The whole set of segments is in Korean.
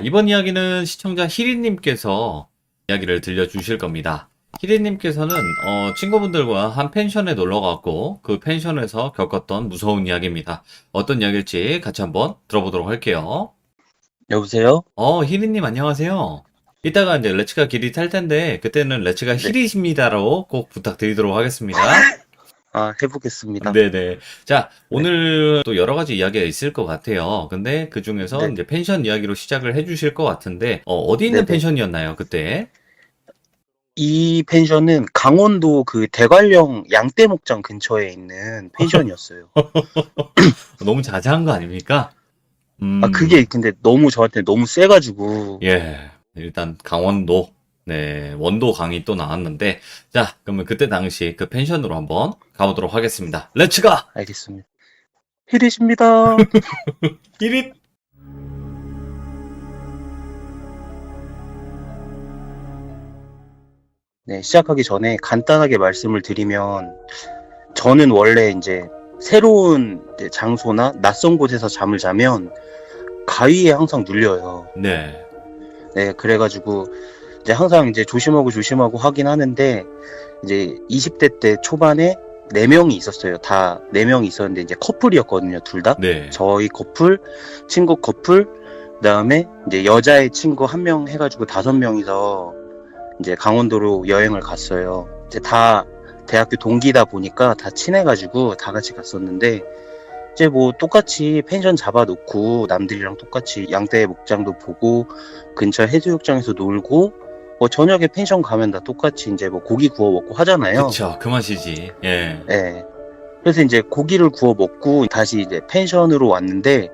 이번 이야기는 시청자 희리님께서 이야기를 들려주실 겁니다. 희리님께서는 친구분들과 한 펜션에 놀러갔고 그 펜션에서 겪었던 무서운 이야기입니다. 어떤 이야기일지 같이 한번 들어보도록 할게요. 여보세요? 희리님 안녕하세요. 이따가 이제 레츠가 길이 탈 텐데 그때는 레츠가 네. 희리십니다로 꼭 부탁드리도록 하겠습니다. 해보겠습니다. 네네. 자, 네. 오늘 또 여러 가지 이야기가 있을 것 같아요. 근데 그 중에서 네. 이제 펜션 이야기로 시작을 해주실 것 같은데, 어디 있는 네네. 펜션이었나요, 그때? 이 펜션은 강원도 그 대관령 양떼목장 근처에 있는 펜션이었어요. 너무 자세한 거 아닙니까? 그게 근데 너무 저한테 너무 세가지고. 예. 일단 강원도, 네, 원도 강이 또 나왔는데, 자, 그러면 그때 당시 그 펜션으로 한번 가보도록 하겠습니다. 렛츠가! 알겠습니다. 히릿입니다. 히릿! 네, 시작하기 전에 간단하게 말씀을 드리면, 저는 원래 이제 새로운 이제 장소나 낯선 곳에서 잠을 자면 가위에 항상 눌려요. 네. 네, 그래가지고 이제 항상 이제 조심하고 하긴 하는데, 이제 20대 때 초반에 4명이 있었어요. 다 4명이 있었는데 이제 커플이었거든요, 둘 다. 네. 저희 커플, 친구 커플, 그다음에 이제 여자의 친구 1명 해가지고 5명이서 이제 강원도로 여행을 갔어요. 이제 다 대학교 동기다 보니까 다 친해가지고 다 같이 갔었는데, 이제 뭐 똑같이 펜션 잡아놓고 남들이랑 똑같이 양떼 목장도 보고 근처 해수욕장에서 놀고, 뭐 저녁에 펜션 가면 다 똑같이 이제 뭐 고기 구워 먹고 하잖아요. 그쵸, 그 맛이지. 예. 예. 그래서 이제 고기를 구워 먹고 다시 이제 펜션으로 왔는데,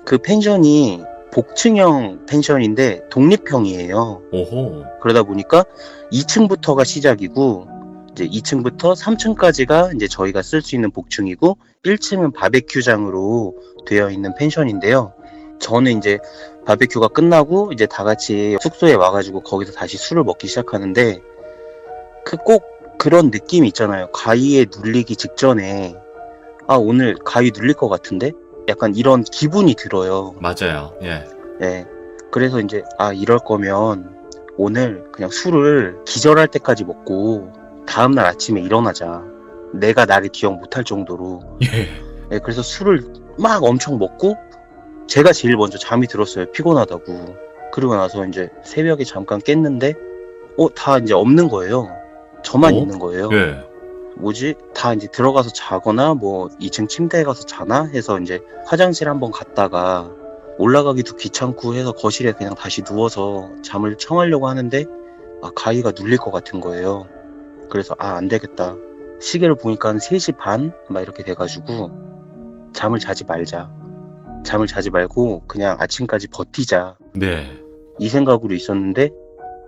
그 펜션이 복층형 펜션인데 독립형이에요. 오호. 그러다 보니까 2층부터가 시작이고, 이제 2층부터 3층까지가 이제 저희가 쓸 수 있는 복층이고, 1층은 바베큐장으로 되어 있는 펜션인데요. 저는 이제 바베큐가 끝나고 이제 다 같이 숙소에 와가지고 거기서 다시 술을 먹기 시작하는데, 꼭 그런 느낌이 있잖아요. 가위에 눌리기 직전에, 오늘 가위 눌릴 것 같은데? 약간 이런 기분이 들어요. 맞아요. 예. 예. 그래서 이제, 이럴 거면 오늘 그냥 술을 기절할 때까지 먹고 다음날 아침에 일어나자. 내가 나를 기억 못할 정도로. 예. 예, 그래서 술을 막 엄청 먹고 제가 제일 먼저 잠이 들었어요. 피곤하다고. 그리고 나서 이제 새벽에 잠깐 깼는데, 다 이제 없는 거예요. 저만 있는 거예요. 예. 뭐지? 다 이제 들어가서 자거나 뭐 2층 침대에 가서 자나 해서 이제 화장실 한번 갔다가 올라가기도 귀찮고 해서 거실에 그냥 다시 누워서 잠을 청하려고 하는데, 가위가 눌릴 것 같은 거예요. 그래서 안 되겠다. 시계를 보니까 한 3시 반? 막 이렇게 돼가지고 잠을 자지 말자. 잠을 자지 말고 그냥 아침까지 버티자. 네. 이 생각으로 있었는데,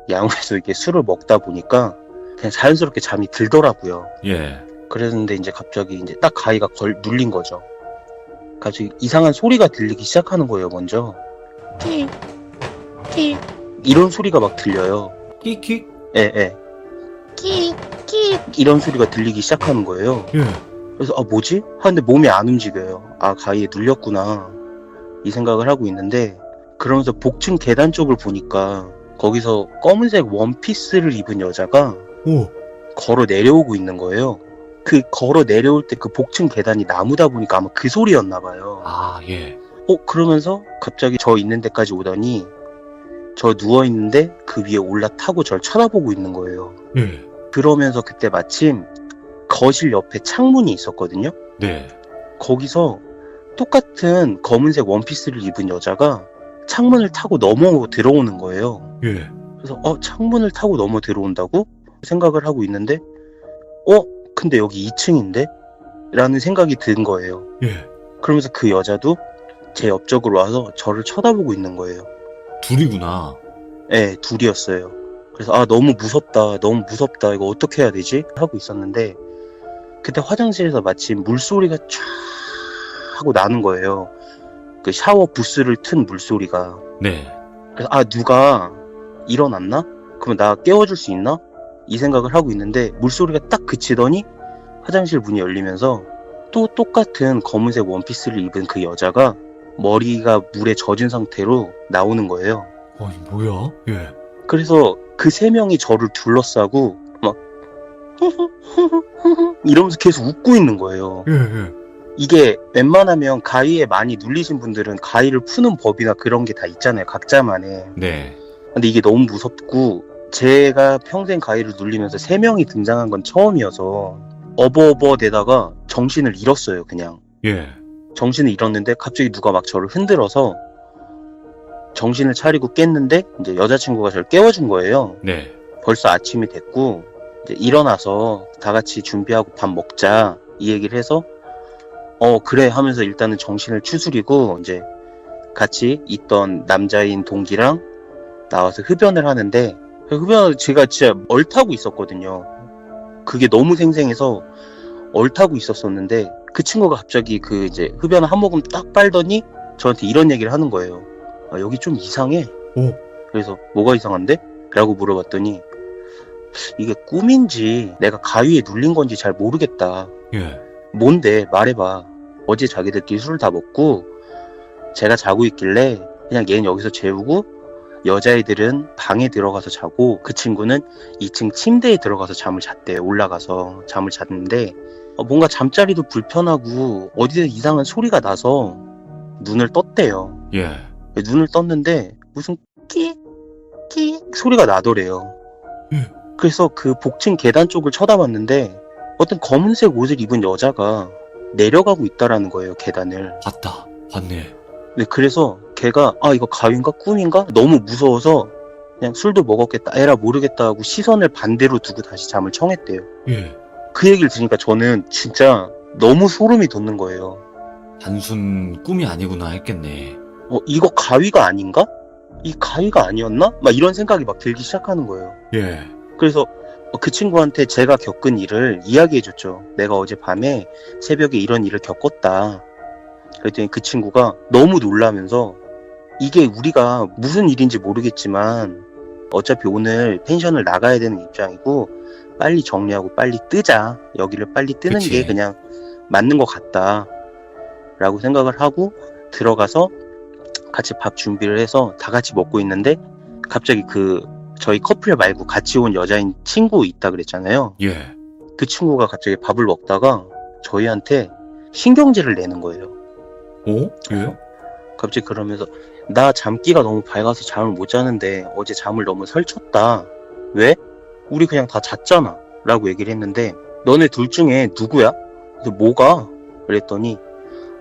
야무에서 이렇게 술을 먹다 보니까 그냥 자연스럽게 잠이 들더라고요. 예. 그랬는데 이제 갑자기 이제 딱 가위가 눌린 거죠. 갑자기 이상한 소리가 들리기 시작하는 거예요, 먼저. 끼, 끼. 이런 소리가 막 들려요. 킥킥. 예. 끼, 끼. 이런 소리가 들리기 시작하는 거예요. 예. 그래서 뭐지? 하는데 몸이 안 움직여요. 가위에 눌렸구나. 이 생각을 하고 있는데, 그러면서 복층 계단 쪽을 보니까 거기서 검은색 원피스를 입은 여자가 오. 걸어 내려오고 있는 거예요. 그 걸어 내려올 때 그 복층 계단이 나무다 보니까 아마 그 소리였나 봐요. 예. 그러면서 갑자기 저 있는 데까지 오더니, 저 누워 있는데 그 위에 올라타고 저를 쳐다보고 있는 거예요. 예. 그러면서 그때 마침 거실 옆에 창문이 있었거든요. 네. 거기서 똑같은 검은색 원피스를 입은 여자가 창문을 타고 넘어 들어오는 거예요. 예. 그래서 창문을 타고 넘어 들어온다고 생각을 하고 있는데, 근데 여기 2층인데? 라는 생각이 든 거예요. 예. 그러면서 그 여자도 제 옆쪽으로 와서 저를 쳐다보고 있는 거예요. 둘이구나. 네, 둘이었어요. 그래서 너무 무섭다, 이거 어떻게 해야 되지? 하고 있었는데, 그때 화장실에서 마침 물소리가 촤 하고 나는 거예요. 그 샤워 부스를 튼 물소리가. 네. 그래서 누가 일어났나? 그러면 나 깨워줄 수 있나? 이 생각을 하고 있는데, 물소리가 딱 그치더니 화장실 문이 열리면서 또 똑같은 검은색 원피스를 입은 그 여자가 머리가 물에 젖은 상태로 나오는 거예요. 아니, 뭐야? 예. 그래서 그 세 명이 저를 둘러싸고 막 이러면서 계속 웃고 있는 거예요. 예, 예. 이게 웬만하면 가위에 많이 눌리신 분들은 가위를 푸는 법이나 그런 게 다 있잖아요. 각자만의. 네. 근데 이게 너무 무섭고 제가 평생 가위를 눌리면서 세 명이 등장한 건 처음이어서 어버어버대다가 정신을 잃었어요. 그냥. 예. 정신을 잃었는데 갑자기 누가 막 저를 흔들어서 정신을 차리고 깼는데 이제 여자친구가 저를 깨워준 거예요. 네. 벌써 아침이 됐고 이제 일어나서 다 같이 준비하고 밥 먹자 이 얘기를 해서 그래 하면서 일단은 정신을 추스리고 이제 같이 있던 남자인 동기랑 나와서 흡연을 하는데 흡연을 제가 진짜 얼타고 있었거든요. 그게 너무 생생해서 얼타고 있었었는데 그 친구가 갑자기 그 이제 흡연을 한 모금 딱 빨더니 저한테 이런 얘기를 하는 거예요. 아, 여기 좀 이상해. 오. 그래서 뭐가 이상한데? 라고 물어봤더니 이게 꿈인지 내가 가위에 눌린 건지 잘 모르겠다. 예. 뭔데? 말해봐. 어제 자기들끼리 술을 다 먹고 제가 자고 있길래 그냥 얘는 여기서 재우고 여자애들은 방에 들어가서 자고 그 친구는 2층 침대에 들어가서 잠을 잤대요. 올라가서 잠을 잤는데 뭔가 잠자리도 불편하고 어디서 이상한 소리가 나서 눈을 떴대요. 예. 눈을 떴는데 무슨 끽끽 소리가 나더래요. 그래서 그 복층 계단 쪽을 쳐다봤는데 어떤 검은색 옷을 입은 여자가 내려가고 있다라는 거예요. 계단을. 봤다. 봤네. 네, 그래서 걔가 이거 가위인가 꿈인가? 너무 무서워서 그냥 술도 먹었겠다. 에라 모르겠다 하고 시선을 반대로 두고 다시 잠을 청했대요. 예. 그 얘기를 들으니까 저는 진짜 너무 소름이 돋는 거예요. 단순 꿈이 아니구나 했겠네. 이거 가위가 아닌가? 이 가위가 아니었나? 막 이런 생각이 막 들기 시작하는 거예요. 예. 그래서 그 친구한테 제가 겪은 일을 이야기해줬죠. 내가 어젯밤에 새벽에 이런 일을 겪었다. 그랬더니 그 친구가 너무 놀라면서 이게 우리가 무슨 일인지 모르겠지만 어차피 오늘 펜션을 나가야 되는 입장이고 빨리 정리하고 빨리 뜨자. 여기를 빨리 뜨는 그치. 게 그냥 맞는 것 같다. 라고 생각을 하고 들어가서 같이 밥 준비를 해서 다 같이 먹고 있는데 갑자기 저희 커플 말고 같이 온 여자인 친구 있다 그랬잖아요. 예. 그 친구가 갑자기 밥을 먹다가 저희한테 신경질을 내는 거예요. 오? 예? 갑자기 그러면서 나 잠기가 너무 밝아서 잠을 못 자는데 어제 잠을 너무 설쳤다. 왜? 우리 그냥 다 잤잖아. 라고 얘기를 했는데 너네 둘 중에 누구야? 그래서 뭐가? 그랬더니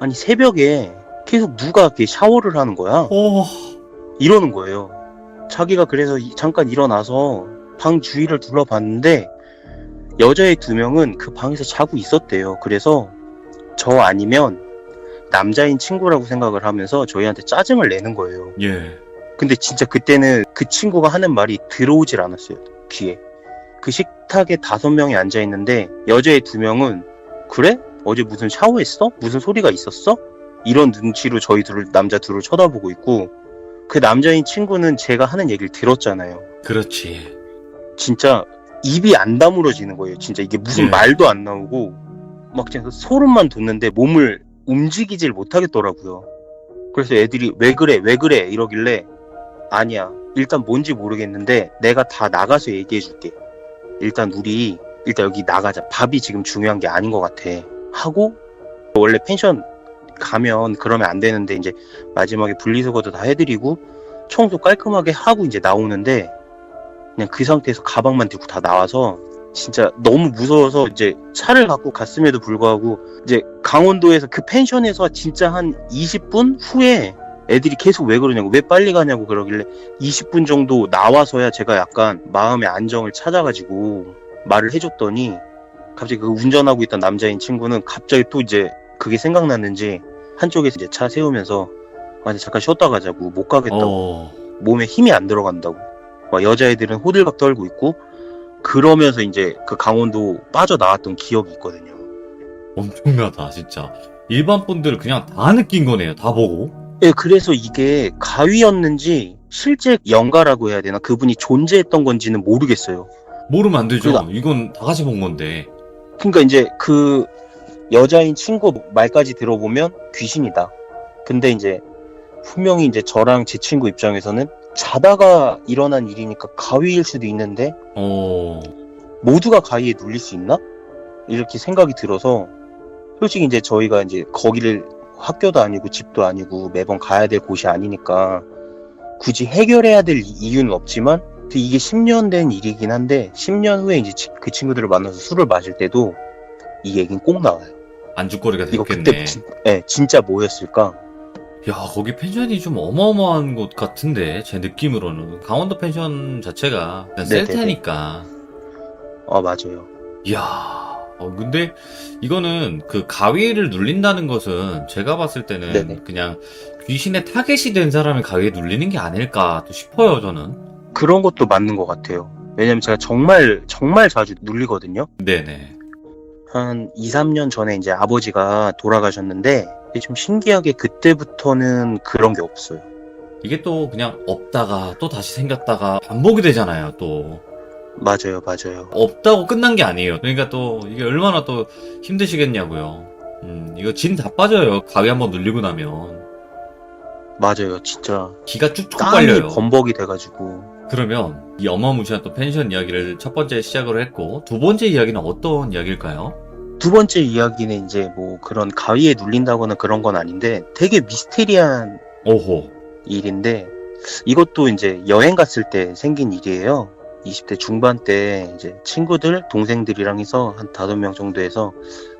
아니 새벽에 계속 누가 이렇게 샤워를 하는 거야. 오. 이러는 거예요. 자기가 그래서 잠깐 일어나서 방 주위를 둘러봤는데 여자애 2명은 그 방에서 자고 있었대요. 그래서 저 아니면 남자인 친구라고 생각을 하면서 저희한테 짜증을 내는 거예요. 예. 근데 진짜 그때는 그 친구가 하는 말이 들어오질 않았어요. 귀에. 그 식탁에 5명이 앉아있는데 여자애 2명은 그래? 어제 무슨 샤워했어? 무슨 소리가 있었어? 이런 눈치로 저희 남자 둘을 쳐다보고 있고 그 남자인 친구는 제가 하는 얘기를 들었잖아요. 그렇지. 진짜 입이 안 다물어지는 거예요. 진짜 이게 무슨 예. 말도 안 나오고 막 진짜 소름만 돋는데 몸을 움직이질 못하겠더라고요. 그래서 애들이 왜 그래 이러길래 아니야. 일단 뭔지 모르겠는데 내가 다 나가서 얘기해 줄게. 일단 여기 나가자. 밥이 지금 중요한 게 아닌 것 같아. 하고 원래 펜션 가면 그러면 안 되는데 이제 마지막에 분리수거도 다 해드리고 청소 깔끔하게 하고 이제 나오는데 그냥 그 상태에서 가방만 들고 다 나와서 진짜 너무 무서워서 이제 차를 갖고 갔음에도 불구하고 이제 강원도에서 그 펜션에서 진짜 한 20분 후에 애들이 계속 왜 그러냐고 왜 빨리 가냐고 그러길래 20분 정도 나와서야 제가 약간 마음의 안정을 찾아가지고 말을 해줬더니 갑자기 그 운전하고 있던 남자인 친구는 갑자기 또 이제 그게 생각났는지 한쪽에서 이제 차 세우면서 아니 잠깐 쉬었다 가자고 못 가겠다고 몸에 힘이 안 들어간다고 막 여자애들은 호들갑 떨고 있고 그러면서 이제 그 강원도 빠져나왔던 기억이 있거든요. 엄청나다 진짜. 일반 분들 그냥 다 느낀 거네요. 다 보고. 예, 그래서 이게 가위였는지 실제 영가라고 해야 되나 그분이 존재했던 건지는 모르겠어요. 모르면 안 되죠. 그러니까- 이건 다 같이 본 건데. 그러니까 이제 그 여자인 친구 말까지 들어보면 귀신이다. 근데 이제 분명히 이제 저랑 제 친구 입장에서는 자다가 일어난 일이니까 가위일 수도 있는데 어, 모두가 가위에 눌릴 수 있나? 이렇게 생각이 들어서 솔직히 이제 저희가 이제 거기를 학교도 아니고 집도 아니고 매번 가야 될 곳이 아니니까 굳이 해결해야 될 이유는 없지만 이게 10년 된 일이긴 한데 10년 후에 이제 그 친구들을 만나서 술을 마실 때도 이 얘기는 꼭 나와요. 안주거리가 이거 됐겠네. 그때 진짜 뭐였을까? 야, 거기 펜션이 좀 어마어마한 곳 같은데, 제 느낌으로는. 강원도 펜션 자체가 일단 셀 네네네. 테니까. 맞아요. 이야, 근데 이거는 그 가위를 눌린다는 것은 제가 봤을 때는 네네. 그냥 귀신의 타겟이 된 사람이 가위에 눌리는 게 아닐까 또 싶어요, 저는. 그런 것도 맞는 것 같아요. 왜냐면 제가 정말 자주 눌리거든요. 네네. 한 2, 3년 전에 이제 아버지가 돌아가셨는데 좀 신기하게 그때부터는 그런 게 없어요. 이게 또 그냥 없다가 또 다시 생겼다가 반복이 되잖아요, 또. 맞아요. 없다고 끝난 게 아니에요. 그러니까 또 이게 얼마나 또 힘드시겠냐고요. 이거 진 다 빠져요. 가위 한번 눌리고 나면. 맞아요. 진짜 기가 쭉쭉 땀이 빨려요. 범벅이 돼가지고. 그러면 이 어마무시한 또 펜션 이야기를 첫 번째 시작으로 했고, 두 번째 이야기는 어떤 이야기일까요? 두 번째 이야기는 이제 뭐 그런 가위에 눌린다거나 그런 건 아닌데 되게 미스테리한 오호. 일인데 이것도 이제 여행 갔을 때 생긴 일이에요. 20대 중반 때 이제 친구들, 동생들이랑 해서 한 5명 정도 해서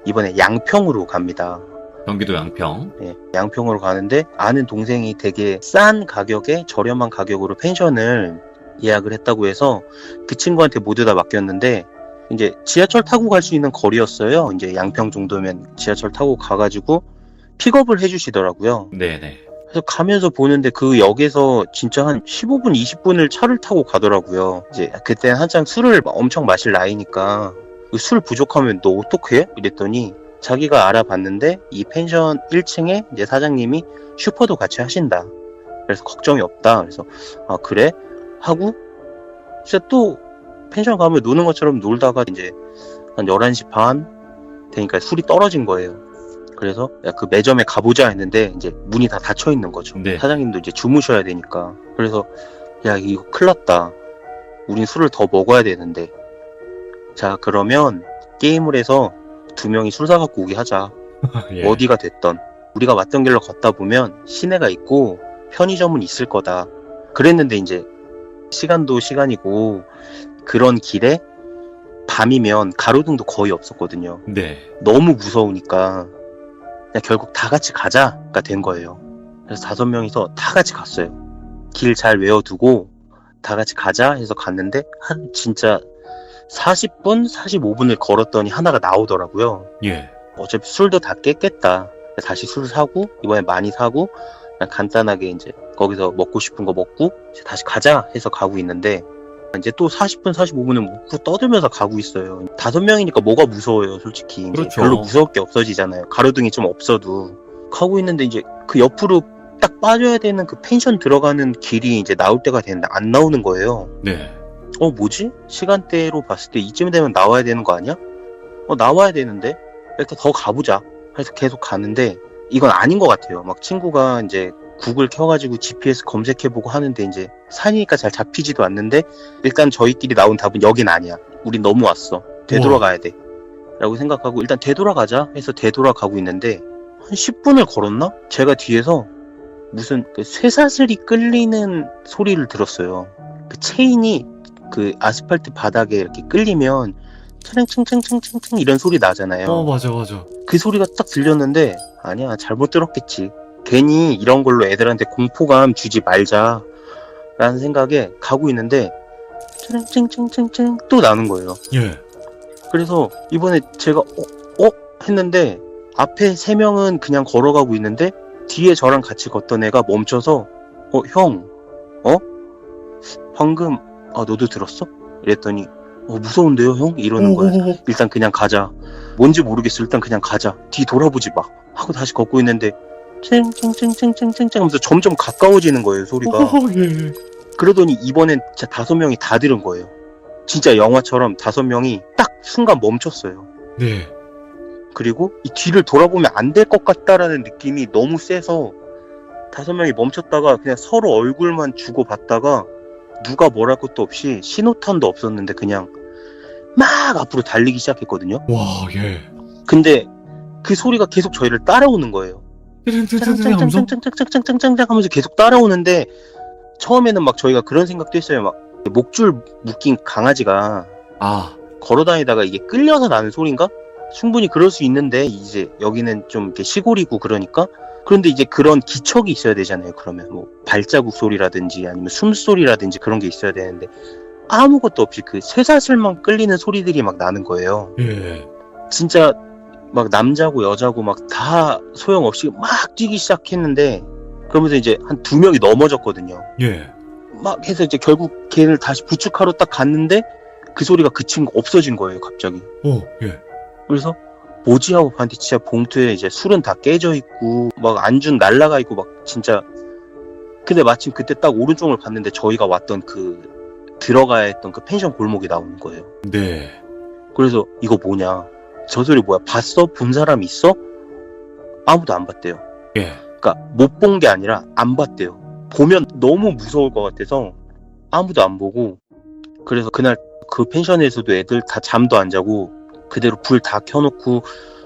이번에 양평으로 갑니다. 경기도 양평. 예, 양평으로 가는데 아는 동생이 되게 싼 가격에 저렴한 가격으로 펜션을 예약을 했다고 해서 그 친구한테 모두 다 맡겼는데 이제 지하철 타고 갈 수 있는 거리였어요. 이제 양평 정도면 지하철 타고 가가지고 픽업을 해주시더라고요. 네네. 그래서 가면서 보는데 그 역에서 진짜 한 15분, 20분을 차를 타고 가더라고요. 이제 그때 한창 술을 엄청 마실 나이니까 술 부족하면 너 어떡해? 이랬더니 자기가 알아봤는데 이 펜션 1층에 이제 사장님이 슈퍼도 같이 하신다. 그래서 걱정이 없다. 그래서 아 그래? 하고 진짜 또 펜션 가면 노는 것처럼 놀다가 이제 한 11시 반 되니까 술이 떨어진 거예요. 그래서 야, 그 매점에 가보자 했는데 이제 문이 다 닫혀 있는 거죠. 네. 사장님도 이제 주무셔야 되니까. 그래서 야 이거 큰일 났다. 우린 술을 더 먹어야 되는데. 자 그러면 게임을 해서 2명이 술 사갖고 오게 하자. 예. 어디가 됐던. 우리가 왔던 길로 걷다 보면 시내가 있고 편의점은 있을 거다. 그랬는데 이제 시간도 시간이고 그런 길에 밤이면 가로등도 거의 없었거든요. 네. 너무 무서우니까 그냥 결국 다 같이 가자가 된 거예요. 그래서 5명이서 다 같이 갔어요. 길 잘 외워두고 다 같이 가자 해서 갔는데 한 진짜 40분, 45분을 걸었더니 하나가 나오더라고요. 예. 어차피 술도 다 깼겠다. 다시 술 사고 이번에 많이 사고 그냥 간단하게 이제 거기서 먹고 싶은 거 먹고 이제 다시 가자 해서 가고 있는데 이제 또 40분, 45분을 먹고 떠들면서 가고 있어요. 5명이니까 뭐가 무서워요, 솔직히. 이제 그렇죠. 별로 무서울 게 없어지잖아요. 가로등이 좀 없어도. 가고 있는데 이제 그 옆으로 딱 빠져야 되는 그 펜션 들어가는 길이 이제 나올 때가 됐는데 안 나오는 거예요. 네. 뭐지? 시간대로 봤을 때 이쯤 되면 나와야 되는 거 아니야? 나와야 되는데? 일단 더 가보자. 그래서 계속 가는데 이건 아닌 것 같아요. 막 친구가 이제 구글 켜가지고 GPS 검색해보고 하는데 이제 산이니까 잘 잡히지도 않는데 일단 저희끼리 나온 답은 여긴 아니야. 우린 넘어왔어. 되돌아가야 돼. 라고 생각하고 일단 되돌아가자 해서 되돌아가고 있는데 한 10분을 걸었나? 제가 뒤에서 무슨 그 쇠사슬이 끌리는 소리를 들었어요. 그 체인이 그 아스팔트 바닥에 이렇게 끌리면 촤랭촤랭촤랭촤랭 이런 소리 나잖아요. 맞아. 그 소리가 딱 들렸는데 아니야 잘못 들었겠지. 괜히 이런 걸로 애들한테 공포감 주지 말자 라는 생각에 가고 있는데 촤랭촤랭촤랭 또 나는 거예요. 예. 그래서 이번에 제가 했는데 앞에 3명은 그냥 걸어가고 있는데 뒤에 저랑 같이 걷던 애가 멈춰서 형 방금 너도 들었어? 이랬더니 무서운데요 형? 이러는 거예요. 일단 그냥 가자. 뭔지 모르겠어. 일단 그냥 가자. 뒤 돌아보지 마. 하고 다시 걷고 있는데 쨍쨍쨍쨍쨍쨍 하면서 점점 가까워지는 거예요 소리가. 예. 그러더니 이번엔 진짜 5명이 다 들은 거예요. 진짜 영화처럼 5명이 딱 순간 멈췄어요. 네. 그리고 이 뒤를 돌아보면 안 될 것 같다라는 느낌이 너무 세서 5명이 멈췄다가 그냥 서로 얼굴만 주고 봤다가 누가 뭘 할 것도 없이 신호탄도 없었는데 그냥 막 앞으로 달리기 시작했거든요. 와, 예. 근데 그 소리가 계속 저희를 따라오는 거예요. 하면서? 짱짱짱짱짱짱짱짱짱 하면서 계속 따라오는데 처음에는 막 저희가 그런 생각도 했어요. 막 목줄 묶인 강아지가 아, 걸어다니다가 이게 끌려서 나는 소린가? 충분히 그럴 수 있는데 이제 여기는 좀 이렇게 시골이고 그러니까 그런데 이제 그런 기척이 있어야 되잖아요. 그러면 뭐 발자국 소리라든지 아니면 숨소리라든지 그런 게 있어야 되는데 아무것도 없이 그 쇠사슬만 끌리는 소리들이 막 나는 거예요. 예. 진짜 막 남자고 여자고 막 다 소용없이 막 뛰기 시작했는데 그러면서 이제 한 2명이 넘어졌거든요. 예. 막 해서 이제 결국 걔를 다시 부축하러 딱 갔는데 그 소리가 그친 거 없어진 거예요, 갑자기. 오, 예. 그래서 뭐지 하고 봤는데 진짜 봉투에 이제 술은 다 깨져 있고 막 안주 날라가 있고 막 진짜. 근데 마침 그때 딱 오른쪽을 봤는데 저희가 왔던 그 들어가야 했던 그 펜션 골목이 나오는 거예요. 네. 그래서 이거 뭐냐, 저 소리 뭐야, 봤어? 본 사람 있어? 아무도 안 봤대요. 예. 그러니까 못 본 게 아니라 안 봤대요. 보면 너무 무서울 것 같아서 아무도 안 보고, 그래서 그날 그 펜션에서도 애들 다 잠도 안 자고 그대로 불 다 켜놓고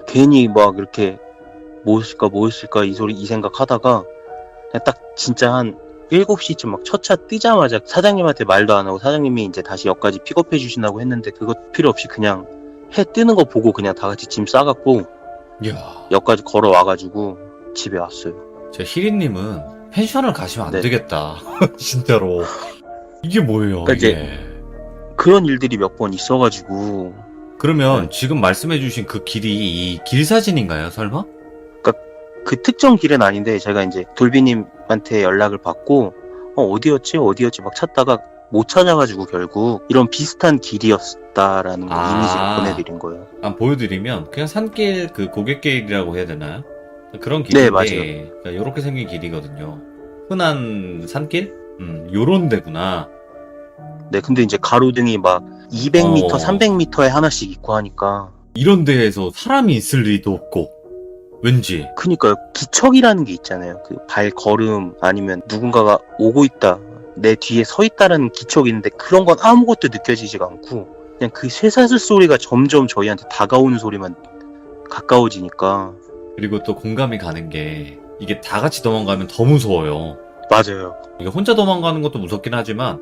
괜히 막 이렇게 뭐였을까 이 소리 이 생각 하다가 그냥 딱 진짜 한 7시쯤 막 첫 차 뜨자마자 사장님한테 말도 안 하고 사장님이 이제 다시 역까지 픽업해 주신다고 했는데 그것 필요 없이 그냥 해 뜨는 거 보고 그냥 다 같이 짐 싸갖고 이야. 역까지 걸어와가지고 집에 왔어요. 저 희리님은 펜션을 가시면 안 네. 되겠다. 진짜로. 이게 뭐예요, 그러니까 이게. 그런 일들이 몇 번 있어가지고. 그러면 네. 지금 말씀해주신 그 길이 이 길 사진인가요, 설마? 그 특정 길은 아닌데 제가 이제 돌비님한테 연락을 받고 어디였지 막 찾다가 못 찾아가지고 결국 이런 비슷한 길이었다라는 거 이미지를 보내드린 거예요. 한번 보여드리면 그냥 산길 그 고갯길이라고 해야 되나요? 그런 길인데 네, 맞아요. 그러니까 요렇게 생긴 길이거든요. 흔한 산길? 요런 데구나. 네, 근데 이제 가로등이 막 200m, 300m에 하나씩 있고 하니까. 이런 데에서 사람이 있을 리도 없고 왠지. 그니까요. 기척이라는 게 있잖아요. 그 발걸음 아니면 누군가가 오고 있다, 내 뒤에 서 있다라는 기척이 있는데 그런 건 아무것도 느껴지지가 않고 그냥 그 쇠사슬 소리가 점점 저희한테 다가오는 소리만 가까워지니까. 그리고 또 공감이 가는 게 이게 다 같이 도망가면 더 무서워요. 맞아요. 이게 혼자 도망가는 것도 무섭긴 하지만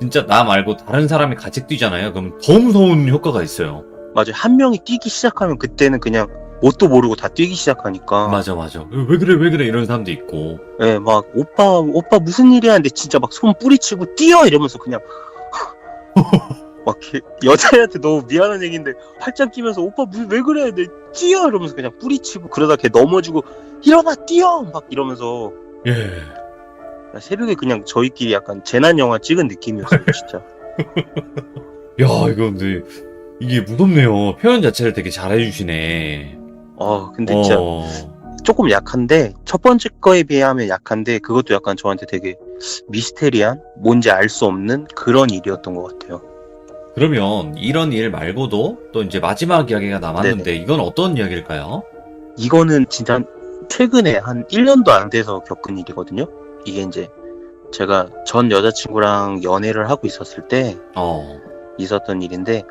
진짜 나 말고 다른 사람이 같이 뛰잖아요. 그럼 더 무서운 효과가 있어요. 맞아요. 한 명이 뛰기 시작하면 그때는 그냥 뭣도 모르고 다 뛰기 시작하니까. 맞아. 왜 그래 이런 사람도 있고. 예, 막 오빠 무슨 일이야 하는데 진짜 막 손 뿌리치고 뛰어 이러면서 그냥 막 여자애한테 너무 미안한 얘기인데 팔짱 끼면서 오빠 왜 그래 내 뛰어 이러면서 그냥 뿌리치고 그러다 걔 넘어지고 일어나 뛰어 막 이러면서. 예. 새벽에 그냥 저희끼리 약간 재난 영화 찍은 느낌이었어요, 진짜. 야, 이거 근데 이게 무섭네요. 표현 자체를 되게 잘해주시네. 근데 진짜 조금 약한데 첫 번째 거에 비하면 약한데 그것도 약간 저한테 되게 미스테리한, 뭔지 알 수 없는 그런 일이었던 것 같아요. 그러면 이런 일 말고도 또 이제 마지막 이야기가 남았는데 네네. 이건 어떤 이야기일까요? 이거는 진짜 최근에 한 1년도 안 돼서 겪은 일이거든요. 이게 이제 제가 전 여자친구랑 연애를 하고 있었을 때 있었던 일인데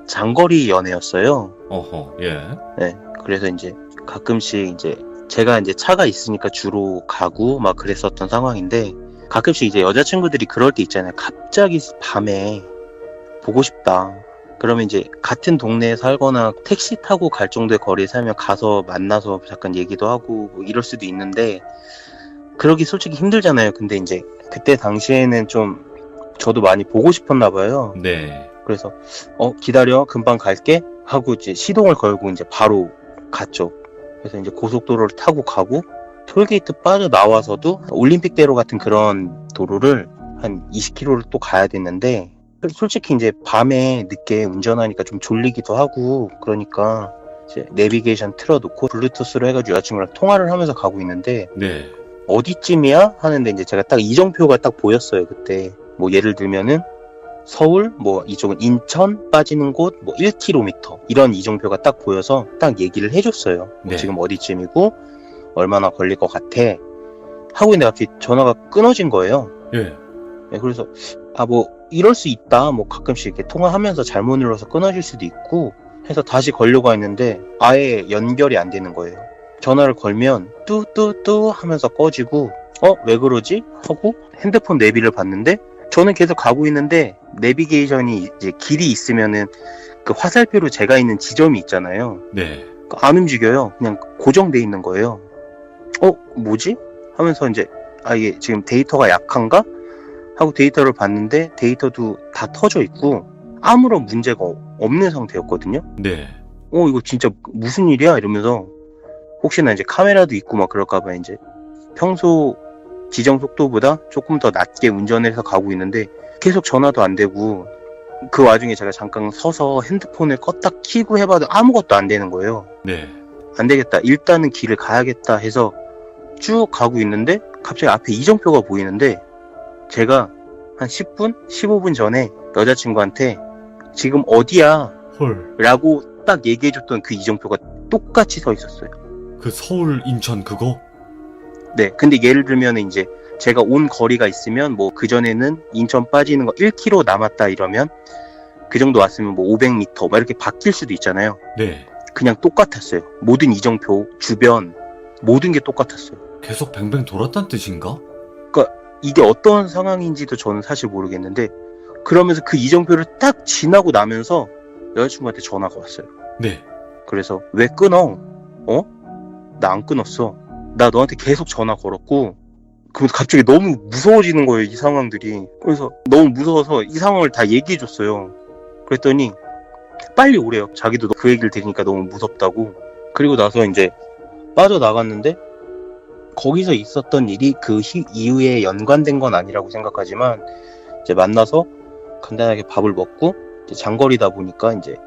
장거리 연애였어요. 어허, 예. 네, 그래서 이제 가끔씩 이제 제가 이제 차가 있으니까 주로 가고 막 그랬었던 상황인데 가끔씩 이제 여자친구들이 그럴 때 있잖아요. 갑자기 밤에 보고 싶다. 그러면 이제 같은 동네에 살거나 택시 타고 갈 정도의 거리에 살면 가서 만나서 잠깐 얘기도 하고 뭐 이럴 수도 있는데 그러기 솔직히 힘들잖아요. 근데 이제 그때 당시에는 좀 저도 많이 보고 싶었나 봐요. 네. 그래서 기다려 금방 갈게 하고 이제 시동을 걸고 이제 바로 갔죠. 그래서 이제 고속도로를 타고 가고 톨게이트 빠져나와서도 올림픽대로 같은 그런 도로를 한 20km를 또 가야 됐는데 솔직히 이제 밤에 늦게 운전하니까 좀 졸리기도 하고 그러니까 이제 내비게이션 틀어놓고 블루투스로 해가지고 여자친구랑 통화를 하면서 가고 있는데 네. 어디쯤이야? 하는데 이제 제가 딱 이정표가 딱 보였어요. 그때 뭐 예를 들면은 서울 뭐 이쪽은 인천 빠지는 곳 뭐 1km 이런 이정표가 딱 보여서 딱 얘기를 해줬어요. 네. 지금 어디쯤이고 얼마나 걸릴 것 같아 하고 있는데 갑자기 전화가 끊어진 거예요. 예. 네, 그래서 뭐 이럴 수 있다. 뭐 가끔씩 이렇게 통화하면서 잘못 눌러서 끊어질 수도 있고 해서 다시 걸려고 했는데 아예 연결이 안 되는 거예요. 전화를 걸면 뚜뚜뚜 하면서 꺼지고 왜 그러지? 하고 핸드폰 내비를 봤는데 저는 계속 가고 있는데 내비게이션이 이제 길이 있으면은 그 화살표로 제가 있는 지점이 있잖아요. 네. 안 움직여요. 그냥 고정돼 있는 거예요. 뭐지? 하면서 이제 이게 지금 데이터가 약한가? 하고 데이터를 봤는데 데이터도 다 터져 있고 아무런 문제가 없는 상태였거든요. 네. 이거 진짜 무슨 일이야? 이러면서 혹시나 이제 카메라도 있고 막 그럴까봐 이제 평소 지정 속도보다 조금 더 낮게 운전해서 가고 있는데 계속 전화도 안 되고 그 와중에 제가 잠깐 서서 핸드폰을 껐다 켜고 해봐도 아무것도 안 되는 거예요. 네. 안 되겠다. 일단은 길을 가야겠다 해서 쭉 가고 있는데 갑자기 앞에 이정표가 보이는데 제가 한 10분? 15분 전에 여자친구한테 지금 어디야? 헐. 라고 딱 얘기해줬던 그 이정표가 똑같이 서 있었어요. 그 서울, 인천 그거? 네. 근데 예를 들면 이제 제가 온 거리가 있으면 뭐 그전에는 인천 빠지는 거 1km 남았다 이러면 그 정도 왔으면 뭐 500m 막 이렇게 바뀔 수도 있잖아요. 네. 그냥 똑같았어요. 모든 이정표, 주변 모든 게 똑같았어요. 계속 뱅뱅 돌았다는 뜻인가? 이게 어떤 상황인지도 저는 사실 모르겠는데 그러면서 그 이정표를 딱 지나고 나면서 여자친구한테 전화가 왔어요. 네. 그래서 왜 끊어? 나 안 끊었어. 나 너한테 계속 전화 걸었고 그러면서 갑자기 너무 무서워지는 거예요. 이 상황들이. 그래서 너무 무서워서 이 상황을 다 얘기해줬어요. 그랬더니 빨리 오래요. 자기도 그 얘기를 들으니까 너무 무섭다고. 그리고 나서 이제 빠져나갔는데 거기서 있었던 일이 그 이후에 연관된 건 아니라고 생각하지만 이제 만나서 간단하게 밥을 먹고 이제 장거리다 보니까 이제